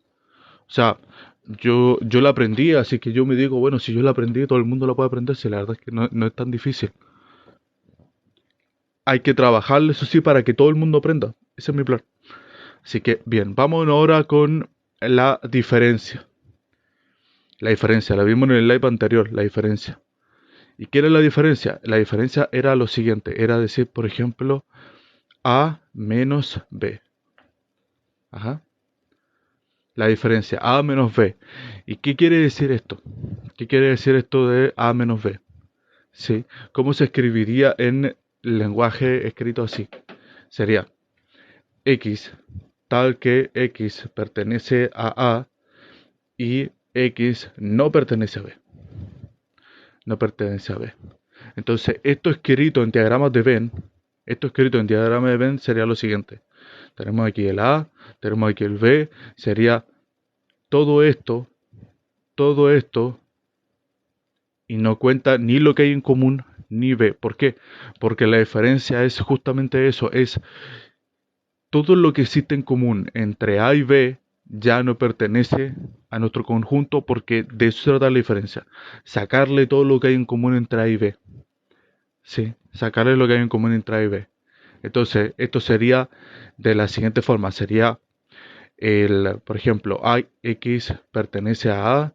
O sea, yo la aprendí, así que yo me digo, bueno, si yo la aprendí, todo el mundo la puede aprender, si la verdad es que no es tan difícil. Hay que trabajar, eso sí, para que todo el mundo aprenda. Ese es mi plan. Así que, bien, vamos ahora con la diferencia. La diferencia, la vimos en el live anterior, la diferencia. ¿Y qué era la diferencia? La diferencia era lo siguiente, era decir, por ejemplo, A menos B. Ajá. La diferencia, A menos B. ¿Y qué quiere decir esto? ¿Qué quiere decir esto de A menos B? ¿Sí? ¿Cómo se escribiría en lenguaje escrito así? Sería X, tal que X pertenece a A y X no pertenece a B. No pertenece a B. Entonces, esto escrito en diagrama de Venn sería lo siguiente. Tenemos aquí el A, tenemos aquí el B, sería todo esto, todo esto, y no cuenta ni lo que hay en común ni B. ¿Por qué? Porque la diferencia es justamente eso, es todo lo que existe en común entre A y B ya no pertenece a nuestro conjunto porque de eso se trata la diferencia. Sacarle todo lo que hay en común entre A y B. Sí, sacarle lo que hay en común entre A y B. Entonces, esto sería de la siguiente forma. Sería por ejemplo, X pertenece a A.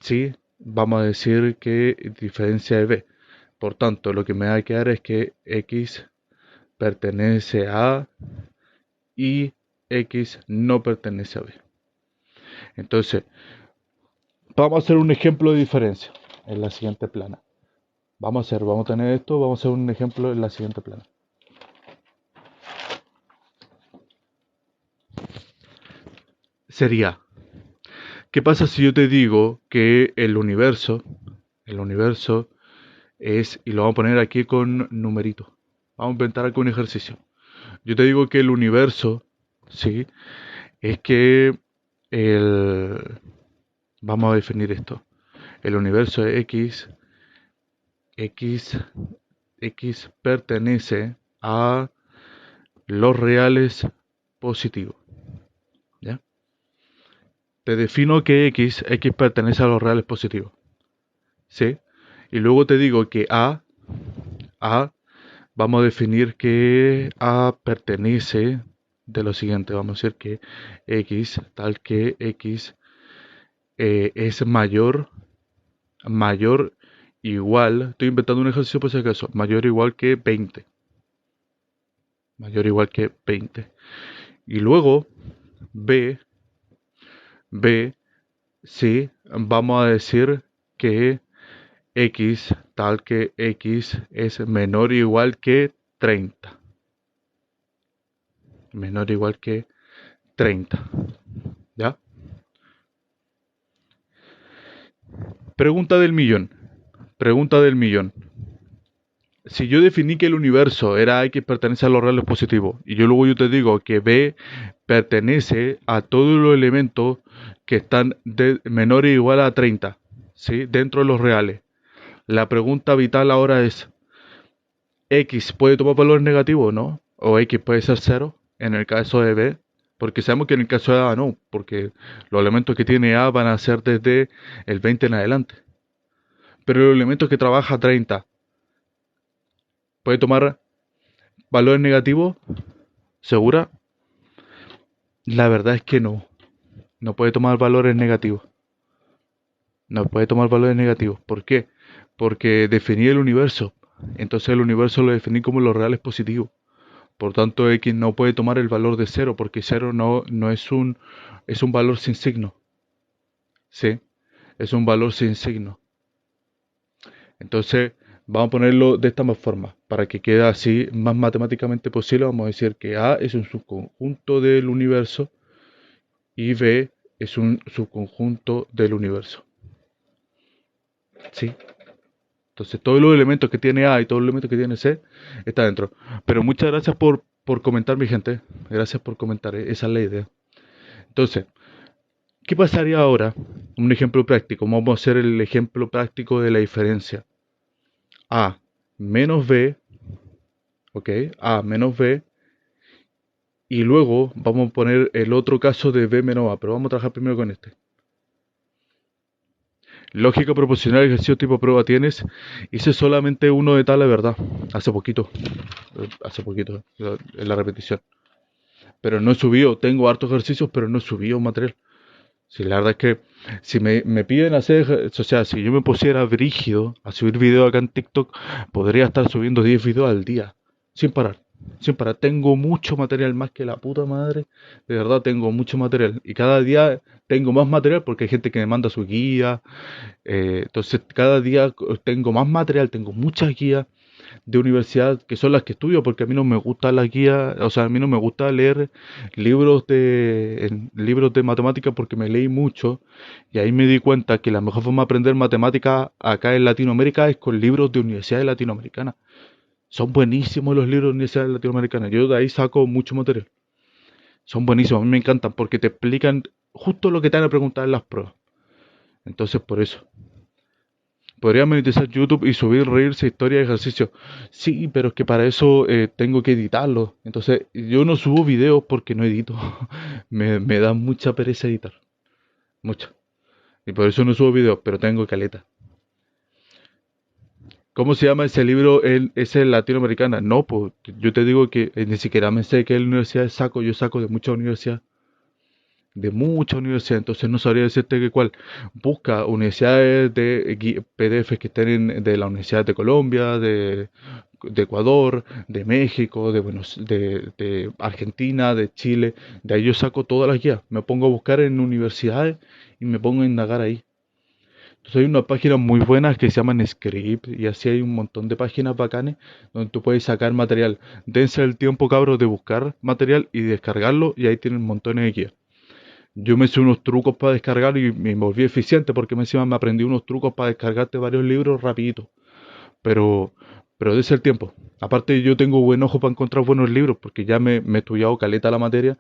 Sí, vamos a decir que diferencia de B. Por tanto, lo que me va a quedar es que X pertenece a A y X no pertenece a B. Entonces, vamos a hacer un ejemplo de diferencia en la siguiente plana. Vamos a tener esto, vamos a hacer un ejemplo en la siguiente plana. Sería, ¿qué pasa si yo te digo que el universo es, y lo vamos a poner aquí con numeritos, vamos a inventar aquí un ejercicio. Yo te digo que el universo, ¿sí? Es que el, vamos a definir esto. El universo es X X pertenece a los reales positivos. ¿Ya? Te defino que X pertenece a los reales positivos. ¿Sí? Y luego te digo que A, vamos a definir que A pertenece de lo siguiente. Vamos a decir que X, tal que X es mayor, igual, estoy inventando un ejercicio por si acaso, mayor o igual que 20. Mayor o igual que 20. Y luego, B, B, sí, vamos a decir que X, tal que X es menor o igual que 30. Menor o igual que 30. ¿Ya? Pregunta del millón. Pregunta del millón. Si yo definí que el universo era X pertenece a los reales positivos y yo te digo que B pertenece a todos los elementos que están de menor o igual a 30, ¿sí? Dentro de los reales. La pregunta vital ahora es, ¿X puede tomar valores negativos, no? ¿O X puede ser cero en el caso de B? Porque sabemos que en el caso de A no, porque los elementos que tiene A van a ser desde el 20 en adelante. Pero los elementos que trabaja 30, ¿puede tomar valores negativos? ¿Segura? La verdad es que no. No puede tomar valores negativos. No puede tomar valores negativos. ¿Por qué? Porque definí el universo. Entonces el universo lo definí como los reales positivos. Por tanto, X no puede tomar el valor de cero, porque cero no es un valor sin signo. ¿Sí? Es un valor sin signo. Entonces, vamos a ponerlo de esta forma, para que quede así más matemáticamente posible. Vamos a decir que A es un subconjunto del universo y B es un subconjunto del universo. ¿Sí? Entonces todos los elementos que tiene A y todos los elementos que tiene C está dentro. Pero muchas gracias por comentar, mi gente. Gracias por comentar, esa es la idea. Entonces, ¿qué pasaría ahora? Un ejemplo práctico. Vamos a hacer el ejemplo práctico de la diferencia. A menos B, ¿ok? A menos B. Y luego vamos a poner el otro caso de B menos A, pero vamos a trabajar primero con este. Lógica proposicional, ejercicio tipo prueba tienes. Hice solamente uno de tal, la verdad. Hace poquito. En la repetición. Pero no he subido. Tengo hartos ejercicios, pero no he subido material. Si la verdad es que si me piden hacer, o sea, si yo me pusiera brígido a subir videos acá en TikTok, podría estar subiendo 10 videos al día, sin parar, sin parar. Tengo mucho material más que la puta madre, de verdad tengo mucho material. Y cada día tengo más material porque hay gente que me manda su guía, entonces cada día tengo más material, tengo muchas guías de universidad que son las que estudio porque a mí no me gusta la guía, o sea, a mí no me gusta leer libros de matemáticas porque me leí mucho y ahí me di cuenta que la mejor forma de aprender matemáticas acá en Latinoamérica es con libros de universidades latinoamericanas. Son buenísimos los libros de universidades latinoamericanas. Yo de ahí saco mucho material. Son buenísimos, a mí me encantan porque te explican justo lo que te van a preguntar en las pruebas. Entonces, por eso. Podría monetizar YouTube y subir reels, historias, ejercicios. Sí, pero es que para eso tengo que editarlo. Entonces, yo no subo videos porque no edito. Me da mucha pereza editar. Mucha. Y por eso no subo videos, pero tengo caleta. ¿Cómo se llama ese libro? ¿Ese latinoamericana? No, pues yo te digo que ni siquiera me sé qué universidad saco. Yo saco de muchas universidades. De muchas universidades, entonces no sabría decirte que cuál. Busca universidades de PDFs que estén de la Universidad de Colombia, de Ecuador, de México, de Argentina, de Chile. De ahí yo saco todas las guías. Me pongo a buscar en universidades y me pongo a indagar ahí. Entonces hay unas páginas muy buenas que se llaman Script y así hay un montón de páginas bacanes donde tú puedes sacar material. Dense el tiempo, cabros, de buscar material y descargarlo y ahí tienen montones de guías. Yo me hice unos trucos para descargar y me volví eficiente porque encima me aprendí unos trucos para descargarte varios libros rapidito. Pero, pero de ese el tiempo. Aparte yo tengo buen ojo para encontrar buenos libros porque ya me he estudiado caleta la materia.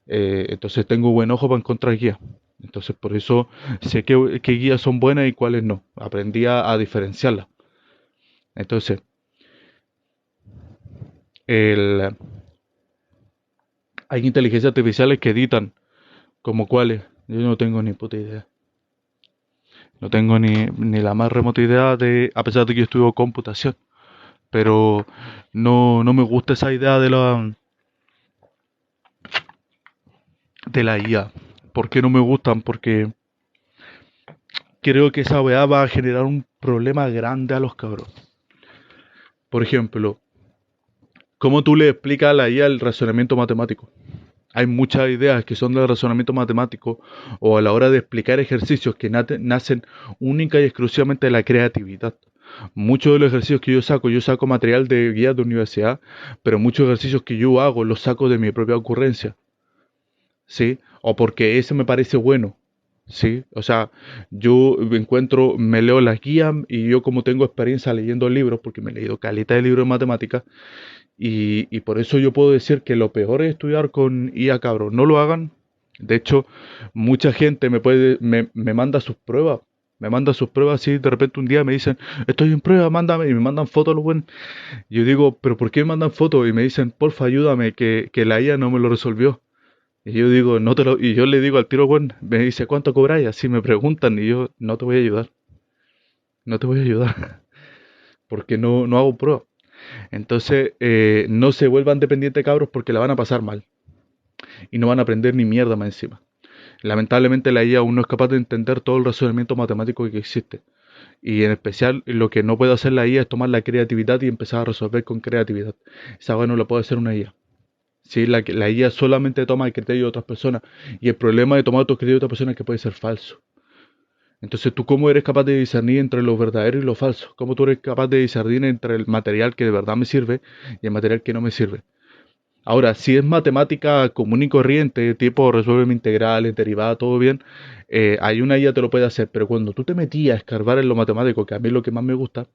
Entonces tengo buen ojo para encontrar guías. Entonces por eso sé qué guías son buenas y cuáles no. Aprendí a diferenciarlas. Entonces, El, hay inteligencias artificiales que editan, como cuáles. Yo no tengo ni puta idea. No tengo ni la más remota idea de, a pesar de que yo estudio computación. Pero no me gusta esa idea de la IA. ¿Por qué no me gustan? Porque creo que esa weá va a generar un problema grande a los cabros. Por ejemplo, ¿cómo tú le explicas a la IA el razonamiento matemático? Hay muchas ideas que son del razonamiento matemático o a la hora de explicar ejercicios que nacen única y exclusivamente de la creatividad. Muchos de los ejercicios que yo saco material de guías de universidad, pero muchos ejercicios que yo hago los saco de mi propia ocurrencia, ¿sí? O porque ese me parece bueno, ¿sí? O sea, yo encuentro, me leo las guías y yo como tengo experiencia leyendo libros, porque me he leído caleta de libros de matemáticas, y por eso yo puedo decir que lo peor es estudiar con IA, cabros. No lo hagan. De hecho, mucha gente me manda sus pruebas. Me manda sus pruebas y de repente un día me dicen, estoy en prueba, mándame, y me mandan fotos, los buenos. Yo digo, pero ¿por qué me mandan fotos? Y me dicen, porfa, ayúdame, que la IA no me lo resolvió. Y yo digo, no te lo, y yo le digo al tiro, bueno, me dice, ¿cuánto cobráis? Así me preguntan, y yo, no te voy a ayudar, no te voy a ayudar, porque no hago pruebas. Entonces, no se vuelvan dependientes, cabros, porque la van a pasar mal y no van a aprender ni mierda más encima. Lamentablemente la IA aún no es capaz de entender todo el razonamiento matemático que existe. Y en especial lo que no puede hacer la IA es tomar la creatividad y empezar a resolver con creatividad. Esa cosa no la puede hacer una IA. Sí, la IA solamente toma el criterio de otras personas. Y el problema de tomar otros criterios de otras personas es que puede ser falso. Entonces, ¿tú cómo eres capaz de discernir entre lo verdadero y lo falso? ¿Cómo tú eres capaz de discernir entre el material que de verdad me sirve y el material que no me sirve? Ahora, si es matemática común y corriente, tipo resuelve integrales, derivadas, todo bien, hay una IA te lo puede hacer, pero cuando tú te metías a escarbar en lo matemático, que a mí es lo que más me gusta, o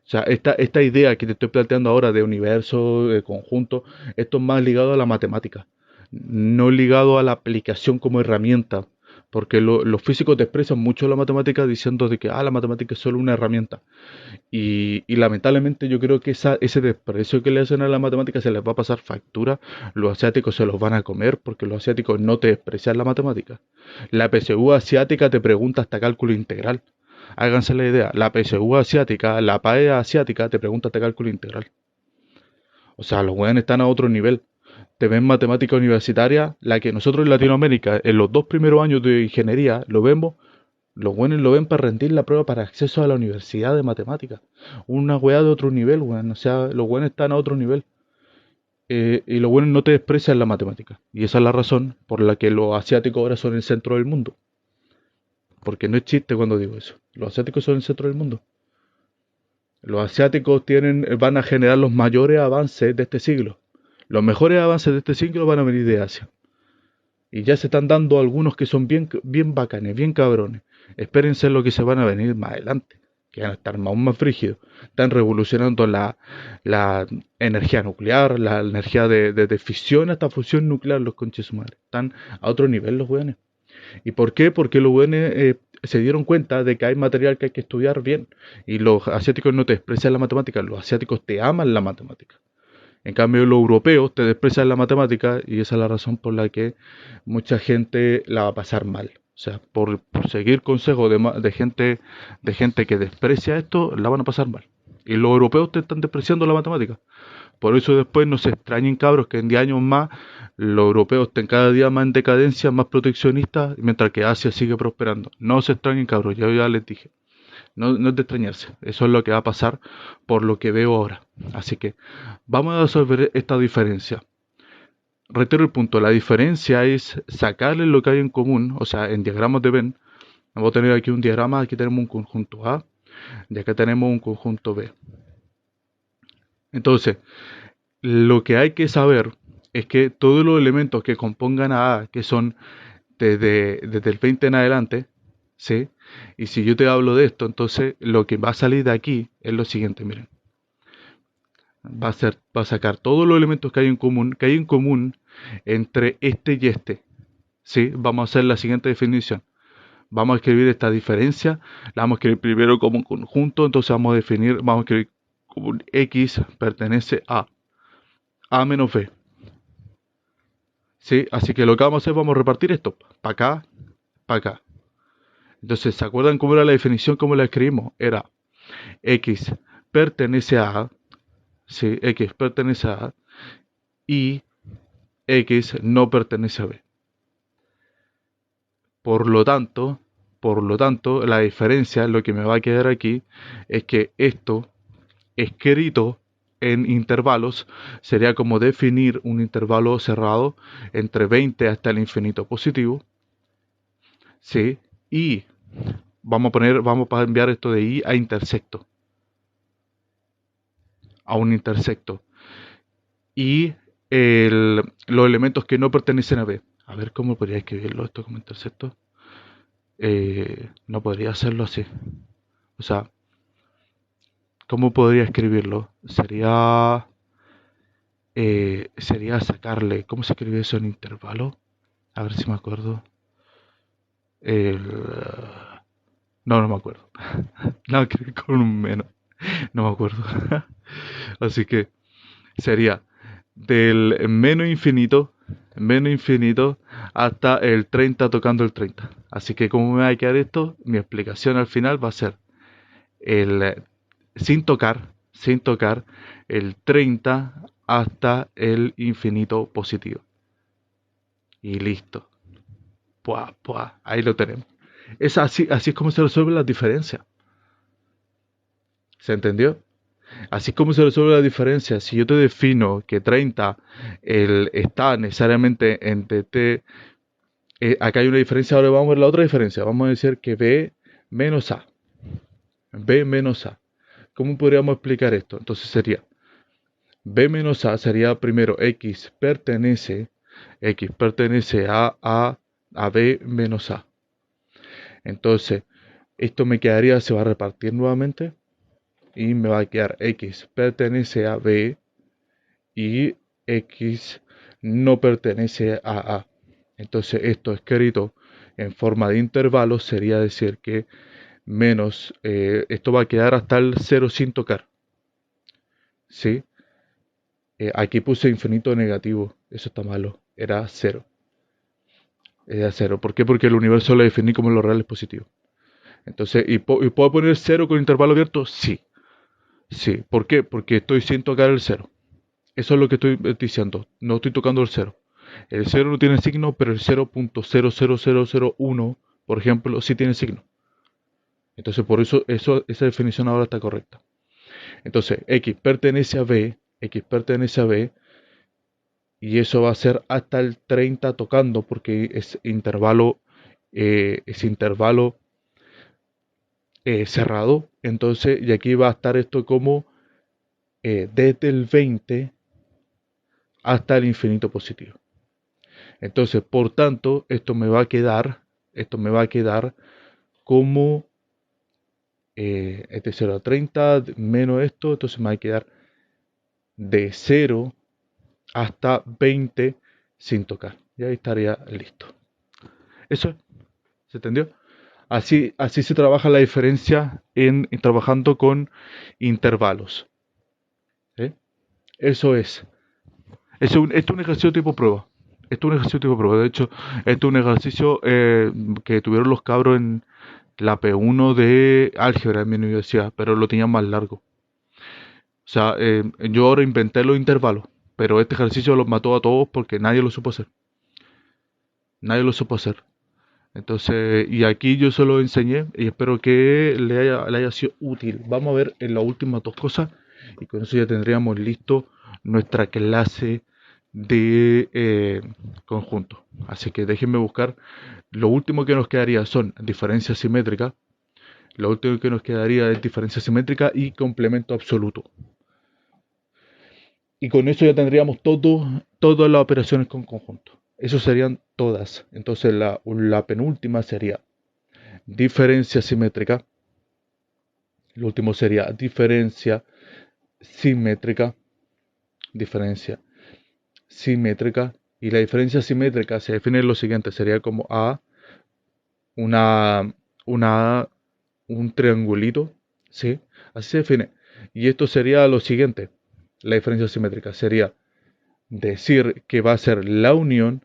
sea, esta idea que te estoy planteando ahora de universo, de conjunto, esto es más ligado a la matemática, no ligado a la aplicación como herramienta, porque los físicos te expresan mucho la matemática diciendo de que la matemática es solo una herramienta. Y lamentablemente yo creo que ese desprecio que le hacen a la matemática se les va a pasar factura. Los asiáticos se los van a comer porque los asiáticos no te desprecian la matemática. La PSU asiática te pregunta hasta cálculo integral. Háganse la idea. La PSU asiática, la PAE asiática te pregunta hasta cálculo integral. O sea, los weones están a otro nivel. Te ven matemática universitaria, la que nosotros en Latinoamérica, en los 2 primeros años de ingeniería, lo vemos. Los buenos lo ven para rendir la prueba para acceso a la universidad de matemáticas. Una weá de otro nivel, weón. O sea, los buenos están a otro nivel. Y los buenos no te desprecian la matemática. Y esa es la razón por la que los asiáticos ahora son el centro del mundo. Porque no es chiste cuando digo eso. Los asiáticos son el centro del mundo. Los asiáticos van a generar los mayores avances de este siglo. Los mejores avances de este siglo van a venir de Asia. Y ya se están dando algunos que son bien bacanes, bien cabrones. Espérense lo que se van a venir más adelante, que van a estar aún más frígidos. Están revolucionando la energía nuclear, la energía de fisión hasta fusión nuclear, los conches madre. Están a otro nivel los weones. ¿Y por qué? Porque los weones se dieron cuenta de que hay material que hay que estudiar bien. Y los asiáticos no te desprecian la matemática, los asiáticos te aman la matemática. En cambio, los europeos te desprecian la matemática y esa es la razón por la que mucha gente la va a pasar mal. O sea, por seguir consejos de gente que desprecia esto, la van a pasar mal. Y los europeos te están despreciando la matemática. Por eso después no se extrañen, cabros, que en 10 años más los europeos estén cada día más en decadencia, más proteccionistas, mientras que Asia sigue prosperando. No se extrañen, cabros, ya les dije. No es de extrañarse. Eso es lo que va a pasar por lo que veo ahora. Así que vamos a resolver esta diferencia. Reitero el punto. La diferencia es sacarle lo que hay en común. O sea, en diagramas de Venn. Vamos a tener aquí un diagrama. Aquí tenemos un conjunto A. Y acá tenemos un conjunto B. Entonces, lo que hay que saber es que todos los elementos que compongan a A, que son desde el 20 en adelante, ¿sí? Y si yo te hablo de esto, entonces lo que va a salir de aquí es lo siguiente, miren. Va a sacar todos los elementos que hay en común entre este y este. ¿Sí? Vamos a hacer la siguiente definición. Vamos a escribir esta diferencia, la vamos a escribir primero como un conjunto, entonces vamos a escribir como un X pertenece a. A menos B. ¿Sí? Así que lo que vamos a hacer, vamos a repartir esto. Para acá, para acá. Entonces, ¿se acuerdan cómo era la definición? ¿Cómo la escribimos? Era X pertenece a, sí, X pertenece a, y X no pertenece a B. Por lo tanto, la diferencia, lo que me va a quedar aquí, es que esto, escrito en intervalos, sería como definir un intervalo cerrado entre 20 hasta el infinito positivo, ¿sí? Y vamos a enviar esto de I a intersecto, a un intersecto. Y los elementos que no pertenecen a B. A ver cómo podría escribirlo esto como intersecto. No podría hacerlo así. O sea, ¿cómo podría escribirlo? Sería sacarle. ¿Cómo se escribe eso en intervalo? A ver si me acuerdo. El, no, no me acuerdo. Nada que ver con un menos. No me acuerdo. Así que sería del menos infinito hasta el 30 tocando el 30. Así que como me va a quedar esto, mi explicación al final va a ser el sin tocar el 30 hasta el infinito positivo. Y listo. Puah, puah, ahí lo tenemos. Es así, así es como se resuelven las diferencias. ¿Se entendió? Así es como se resuelve la diferencia. Si yo te defino que 30 está necesariamente entre t, acá hay una diferencia, ahora vamos a ver la otra diferencia. Vamos a decir que b menos a. B menos a. ¿Cómo podríamos explicar esto? Entonces sería b menos a sería primero x pertenece a b menos a. Entonces, esto me quedaría, se va a repartir nuevamente y me va a quedar x pertenece a b y x no pertenece a A. Entonces esto escrito en forma de intervalos sería decir que menos, esto va a quedar hasta el 0 sin tocar. ¿Sí? Aquí puse infinito negativo, eso está malo, era 0. Era 0. ¿Por qué? Porque el universo lo definí como lo real es positivo. Entonces, ¿y puedo poner 0 con intervalo abierto? Sí. Sí. ¿Por qué? Porque estoy sin tocar el 0. Eso es lo que estoy diciendo. No estoy tocando el 0. El 0 no tiene signo, pero el 0.00001, por ejemplo, sí tiene signo. Entonces, por eso esa definición ahora está correcta. Entonces, x pertenece a b, y eso va a ser hasta el 30 tocando, porque es intervalo cerrado. Entonces, y aquí va a estar esto como desde el 20 hasta el infinito positivo. Entonces, por tanto, esto me va a quedar como este 0 a 30 menos esto, entonces me va a quedar de 0 hasta 20 sin tocar. Y ahí estaría listo. Eso es, ¿se entendió? Así se trabaja la diferencia en trabajando con intervalos. ¿Sí? Eso es. Esto es un ejercicio tipo prueba. Esto es un ejercicio tipo prueba. De hecho, esto es un ejercicio que tuvieron los cabros en la P1 de álgebra en mi universidad, pero lo tenían más largo. O sea, yo ahora inventé los intervalos, pero este ejercicio los mató a todos porque nadie lo supo hacer. Nadie lo supo hacer. Entonces, y aquí yo se lo enseñé y espero que le haya sido útil. Vamos a ver en las últimas dos cosas y con eso ya tendríamos listo nuestra clase de conjunto. Así que déjenme buscar. Lo último que nos quedaría son diferencias simétricas. Lo último que nos quedaría es diferencia simétrica y complemento absoluto. Y con eso ya tendríamos todas las operaciones con conjunto. Eso serían todas. Entonces la penúltima sería diferencia simétrica. Lo último sería diferencia simétrica. Diferencia simétrica. Y la diferencia simétrica se define lo siguiente. Sería como A, una, una, un triangulito. ¿Sí? Así se define. Y esto sería lo siguiente. La diferencia simétrica sería decir que va a ser la unión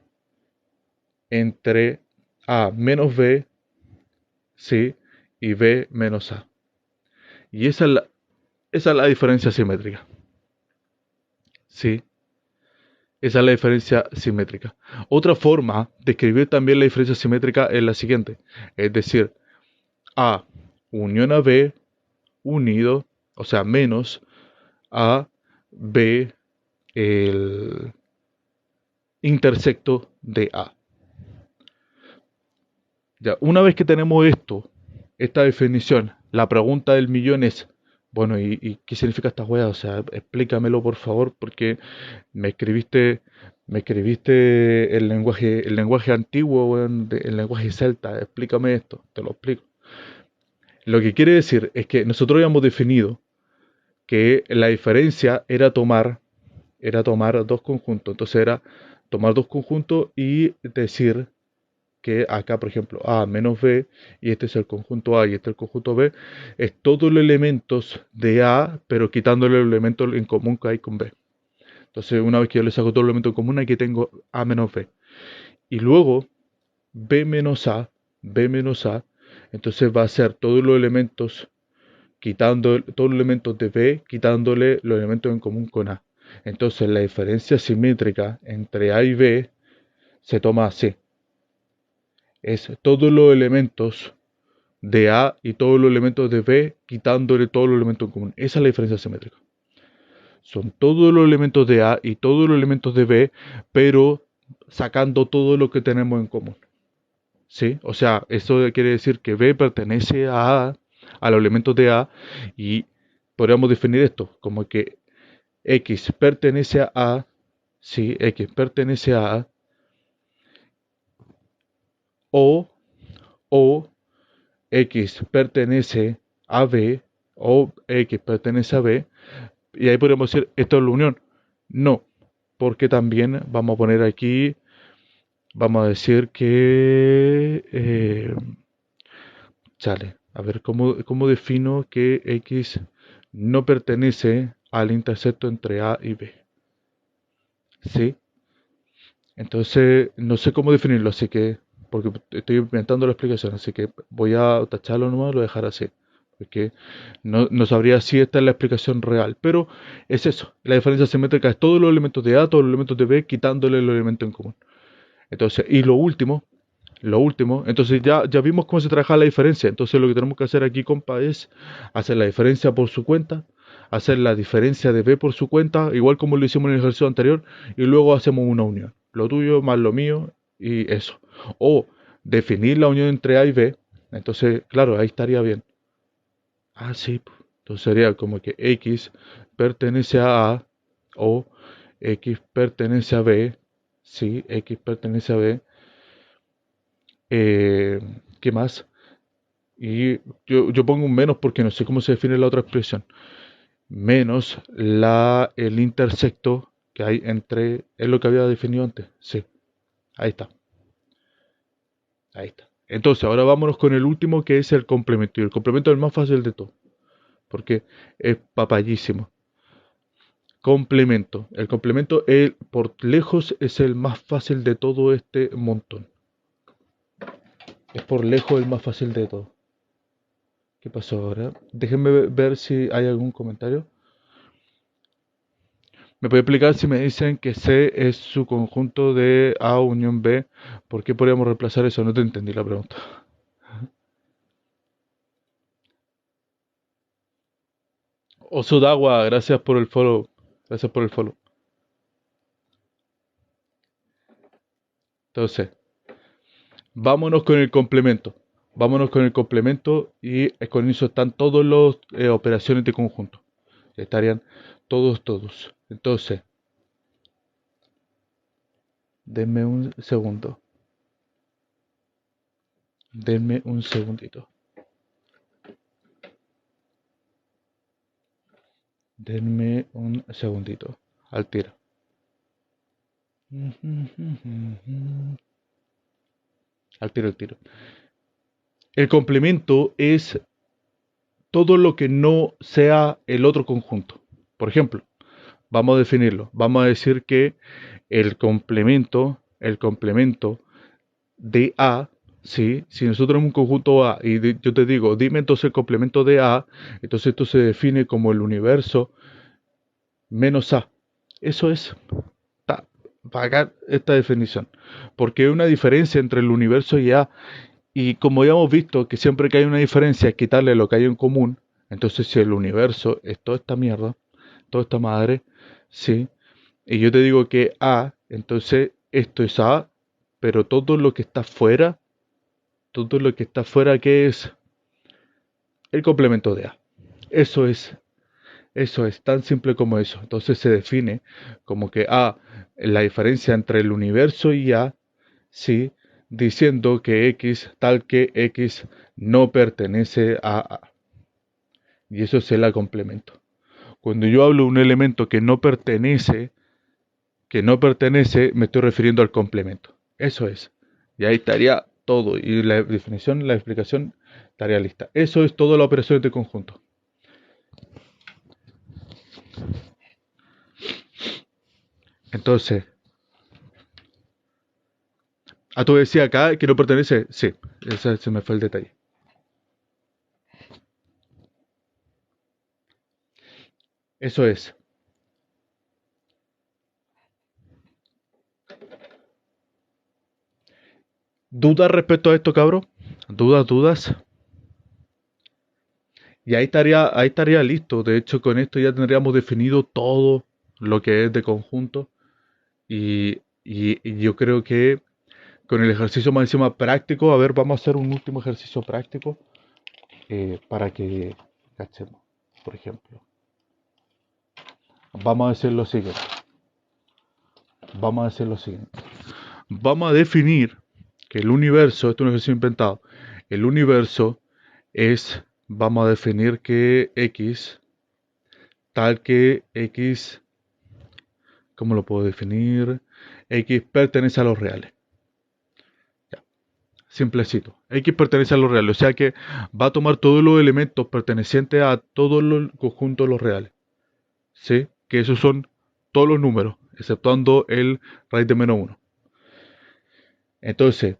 entre A menos B, ¿sí? Y B menos A. Y esa es la diferencia simétrica, ¿sí? Esa es la diferencia simétrica. Otra forma de escribir también la diferencia simétrica es la siguiente. Es decir, A unión a B unido, o sea, menos a B el intersecto de A. Ya, una vez que tenemos esta definición, la pregunta del millón es, bueno, ¿y qué significa esta hueá? O sea, explícamelo por favor, porque me escribiste, me escribiste el lenguaje antiguo, weón, el lenguaje celta, explícame esto, te lo explico. Lo que quiere decir es que nosotros habíamos definido que la diferencia era tomar dos conjuntos. Entonces era tomar dos conjuntos y decir que acá, por ejemplo, A menos B, y este es el conjunto A y este es el conjunto B, es todos los elementos de A, pero quitándole el elemento en común que hay con B. Entonces, una vez que yo le saco todo el elemento en común, aquí tengo A menos B. Y luego, B menos A, entonces va a ser todos los elementos, quitando todos los elementos de B, quitándole los elementos en común con A. Entonces, la diferencia simétrica entre A y B se toma así. Es todos los elementos de A y todos los elementos de B, quitándole todos los elementos en común. Esa es la diferencia simétrica. Son todos los elementos de A y todos los elementos de B, pero sacando todo lo que tenemos en común. ¿Sí? O sea, esto quiere decir que B pertenece a los elementos de A, y podríamos definir esto como que X pertenece a A, sí, X pertenece a A, o, o X pertenece a B, o X pertenece a B, y ahí podríamos decir, esto es la unión. No, porque también vamos a poner aquí, vamos a decir que, chale, a ver, ¿cómo defino que X no pertenece al intersecto entre A y B? ¿Sí? Entonces, no sé cómo definirlo, así que, porque estoy inventando la explicación, así que voy a tacharlo nomás y lo voy a dejar así. Porque no sabría si esta es la explicación real, pero es eso. La diferencia simétrica es todos los elementos de A, todos los elementos de B, quitándole los elementos en común. Entonces, y lo último, entonces ya vimos cómo se trabaja la diferencia. Entonces lo que tenemos que hacer aquí, compa, es hacer la diferencia por su cuenta, hacer la diferencia de B por su cuenta, igual como lo hicimos en el ejercicio anterior, y luego hacemos una unión. Lo tuyo más lo mío y eso. O definir la unión entre A y B. Entonces, claro, ahí estaría bien. Ah, sí, entonces sería como que X pertenece a A o X pertenece a B. Sí, X pertenece a B. Eh, ¿Qué más? Y yo pongo un menos porque no sé cómo se define la otra expresión. Menos el intersecto que hay entre, es lo que había definido antes. Sí, ahí está, ahí está. Entonces, ahora vámonos con el último, que es el complemento. Y el complemento es el más fácil de todo, porque es papayísimo. Complemento. El complemento, por lejos, es el más fácil de todo este montón. Es por lejos el más fácil de todo. ¿Qué pasó ahora? Déjenme ver si hay algún comentario. ¿Me puede explicar si me dicen que C es su conjunto de A unión B? ¿Por qué podríamos reemplazar eso? No te entendí la pregunta. Osudagua, gracias por el follow. Gracias por el follow. Entonces, vámonos con el complemento. Vámonos con el complemento y con eso están todas las operaciones de conjunto. Estarían todos. Entonces, denme un segundo. Denme un segundito. Denme un segundito. Al tiro. Al tiro. El complemento es todo lo que no sea el otro conjunto. Por ejemplo, vamos a definirlo. Vamos a decir que el complemento de A, ¿sí? Si nosotros tenemos un conjunto A y yo te digo, dime entonces el complemento de A, entonces esto se define como el universo menos A. Eso es, para acá esta definición. Porque hay una diferencia entre el universo y A. Y como ya hemos visto que siempre que hay una diferencia es quitarle lo que hay en común, entonces si el universo es toda esta mierda, toda esta madre, ¿sí? Y yo te digo que A, entonces esto es A, pero todo lo que está fuera, todo lo que está fuera, ¿qué es? El complemento de A. Eso es, eso es tan simple como eso. Entonces se define como que A, la diferencia entre el universo y A, sí, diciendo que X, tal que X no pertenece a A. Y eso es el complemento. Cuando yo hablo de un elemento que no pertenece, me estoy refiriendo al complemento. Eso es. Y ahí estaría todo. Y la definición, la explicación estaría lista. Eso es toda la operación de conjunto. Entonces, tú decías acá que no pertenece. Sí, ese se me fue el detalle. Eso es. ¿Dudas respecto a esto, cabro? ¿Dudas, dudas? Y ahí estaría listo. De hecho, con esto ya tendríamos definido todo lo que es de conjunto. Y yo creo que con el ejercicio más encima práctico, a ver, vamos a hacer un último ejercicio práctico para que cachemos. Por ejemplo, vamos a hacer lo siguiente. Vamos a hacer lo siguiente. Vamos a definir que el universo, esto es un ejercicio inventado, el universo es, vamos a definir que X, tal que X, ¿cómo lo puedo definir? X pertenece a los reales. Ya, simplecito. X pertenece a los reales, o sea que va a tomar todos los elementos pertenecientes a todos los conjuntos de los reales. ¿Sí? Que esos son todos los números, exceptuando el raíz de menos uno. Entonces,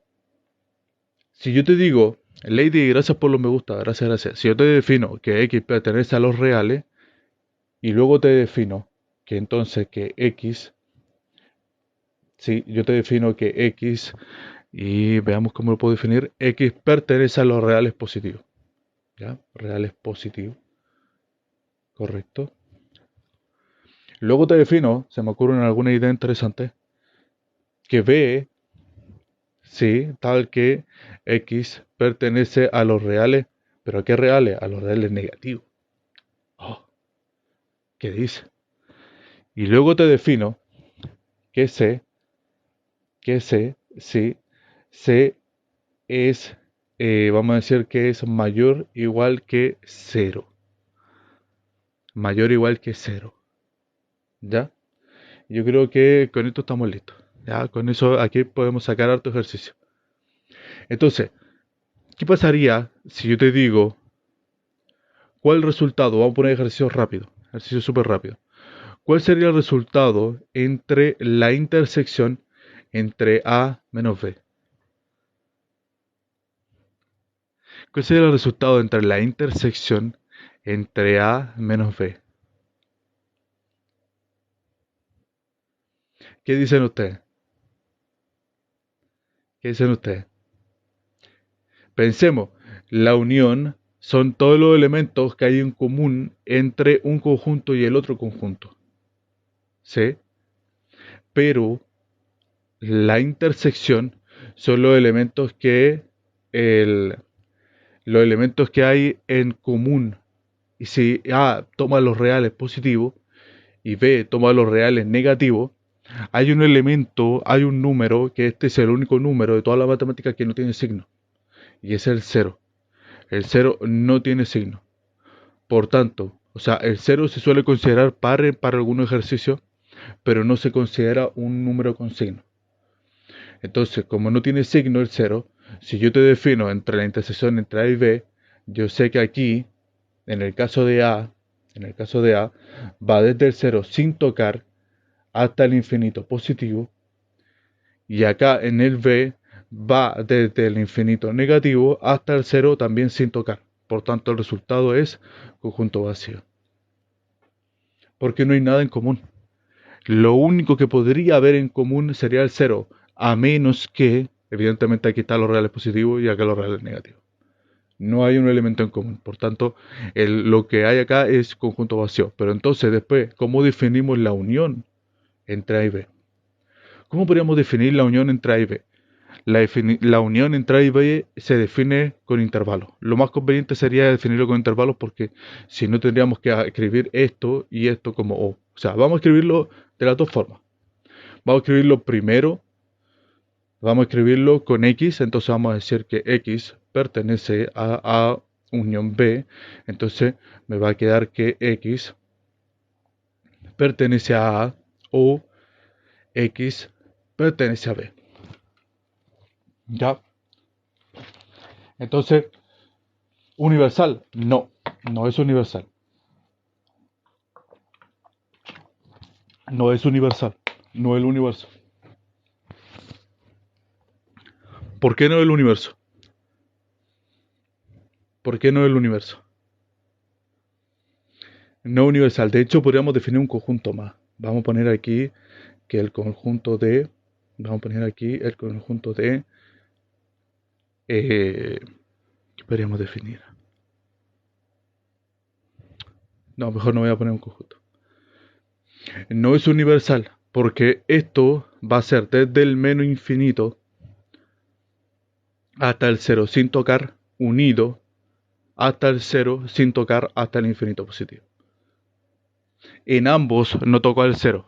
si yo te digo, Lady, gracias por los me gusta, gracias, gracias. Si yo te defino que X pertenece a los reales, y luego te defino que entonces que X, si yo te defino que X, y veamos cómo lo puedo definir, X pertenece a los reales positivos. ¿Ya? Reales positivos. Correcto. Luego te defino, se me ocurren alguna idea interesante, que B, sí, tal que X pertenece a los reales, pero ¿a qué reales? A los reales negativos. Oh, ¿qué dice? Y luego te defino que C, sí, C es, vamos a decir que es mayor o igual que cero. Mayor o igual que cero. ¿Ya? Yo creo que con esto estamos listos. Ya, con eso aquí podemos sacar harto ejercicio. Entonces, ¿qué pasaría si yo te digo cuál resultado? Vamos a poner ejercicio rápido, ejercicio súper rápido. ¿Cuál sería el resultado entre la intersección entre A menos B? ¿Cuál sería el resultado entre la intersección entre A menos B? ¿Qué dicen ustedes? ¿Qué dicen ustedes? Pensemos, la unión son todos los elementos que hay en común entre un conjunto y el otro conjunto. ¿Sí? Pero la intersección son el- los elementos que hay en común. Y si A toma los reales positivos y B toma los reales negativos, hay un elemento, hay un número, que este es el único número de toda la matemática que no tiene signo. Y es el cero. El cero no tiene signo. Por tanto, o sea, el cero se suele considerar par para algunos ejercicios, pero no se considera un número con signo. Entonces, como no tiene signo el cero, si yo te defino entre la intersección entre A y B, yo sé que aquí, en el caso de A, en el caso de A, va desde el 0 sin tocar hasta el infinito positivo, y acá en el B va desde el infinito negativo hasta el 0 también sin tocar. Por tanto, el resultado es conjunto vacío. Porque no hay nada en común. Lo único que podría haber en común sería el 0, a menos que, evidentemente aquí están los reales positivos y acá los reales negativos. No hay un elemento en común. Por tanto, lo que hay acá es conjunto vacío. Pero entonces después, ¿cómo definimos la unión entre A y B? ¿Cómo podríamos definir la unión entre A y B? La unión entre A y B se define con intervalos. Lo más conveniente sería definirlo con intervalos porque si no tendríamos que escribir esto y esto como O. O sea, vamos a escribirlo de las dos formas. Vamos a escribirlo primero, vamos a escribirlo con X, entonces vamos a decir que X pertenece a A unión B, entonces me va a quedar que X pertenece a A o X pertenece a B. ¿Ya? Entonces, ¿universal? No, no es universal. No es universal. No es el universo. ¿Por qué no es el universo? ¿Por qué no es el universo? No universal. De hecho, podríamos definir un conjunto más. Vamos a poner aquí que el conjunto de... Vamos a poner aquí el conjunto de... ¿qué podríamos definir? No, mejor no voy a poner un conjunto. No es universal, porque esto va a ser desde el menos infinito hasta el cero sin tocar, unido hasta el cero sin tocar hasta el infinito positivo. En ambos no toca el cero.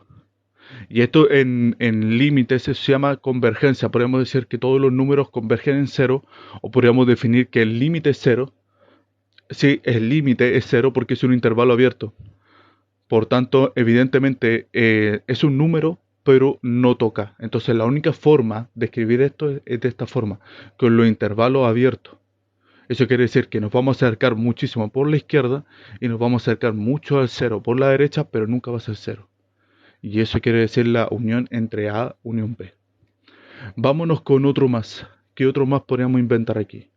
Y esto en límites se llama convergencia. Podríamos decir que todos los números convergen en cero, o podríamos definir que el límite es cero. Sí, el límite es cero porque es un intervalo abierto. Por tanto, evidentemente es un número, pero no toca. Entonces, la única forma de escribir esto es de esta forma, con los intervalos abiertos. Eso quiere decir que nos vamos a acercar muchísimo por la izquierda y nos vamos a acercar mucho al cero por la derecha, pero nunca va a ser cero. Y eso quiere decir la unión entre A, unión B. Vámonos con otro más. ¿Qué otro más podríamos inventar aquí?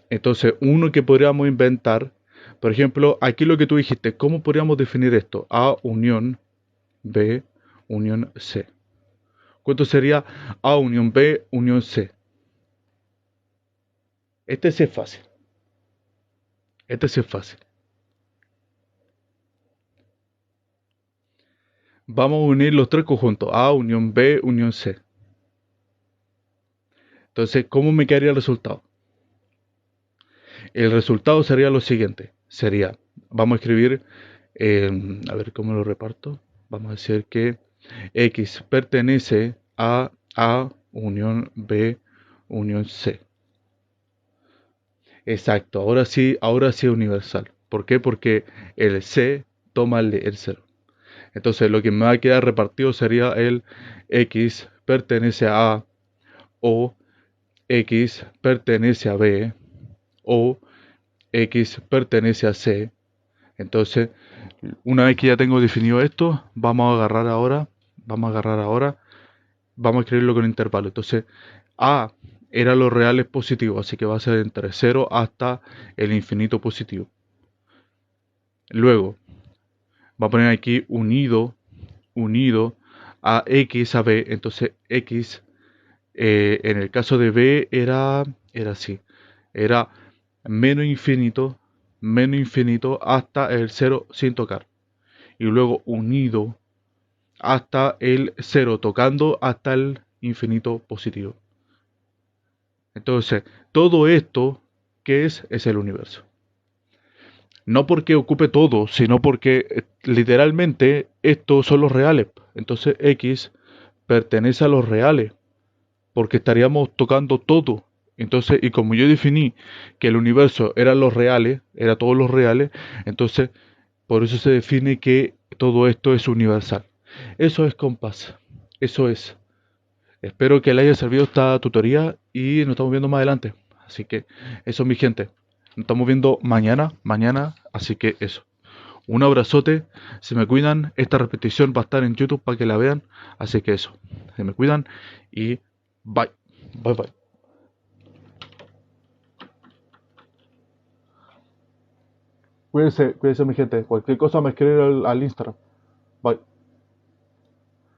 Entonces, uno que podríamos inventar, por ejemplo, aquí lo que tú dijiste, ¿cómo podríamos definir esto? A unión B unión C. ¿Cuánto sería A unión B unión C? Este sí es fácil. Este sí es fácil. Vamos a unir los tres conjuntos, A unión B unión C. Entonces, ¿cómo me quedaría el resultado? El resultado sería lo siguiente. Sería, vamos a escribir, a ver cómo lo reparto. Vamos a decir que X pertenece a A unión B unión C. Exacto, ahora sí es universal. ¿Por qué? Porque el C toma el 0. Entonces lo que me va a quedar repartido sería el X pertenece a A o X pertenece a B o X pertenece a C. Entonces, una vez que ya tengo definido esto, vamos a escribirlo con intervalo. Entonces, A era los reales positivos, así que va a ser entre 0 hasta el infinito positivo. Luego, va a poner aquí unido a X a B. Entonces, X, en el caso de B era así. Era menos infinito hasta el 0 sin tocar. Y luego unido hasta el 0 tocando hasta el infinito positivo. Entonces, todo esto, ¿qué es? Es el universo. No porque ocupe todo, sino porque literalmente estos son los reales. Entonces X pertenece a los reales, porque estaríamos tocando todo. Entonces, y como yo definí que el universo eran los reales, era todos los reales, entonces por eso se define que todo esto es universal. Eso es compás. Eso es. Espero que le haya servido esta tutoría y nos estamos viendo más adelante. Así que eso, mi gente. Nos estamos viendo mañana, así que eso. Un abrazote, se me cuidan. Esta repetición va a estar en YouTube para que la vean. Así que eso, se me cuidan y bye. Bye bye. Cuídense mi gente. Cualquier cosa me escriben al Instagram. Bye.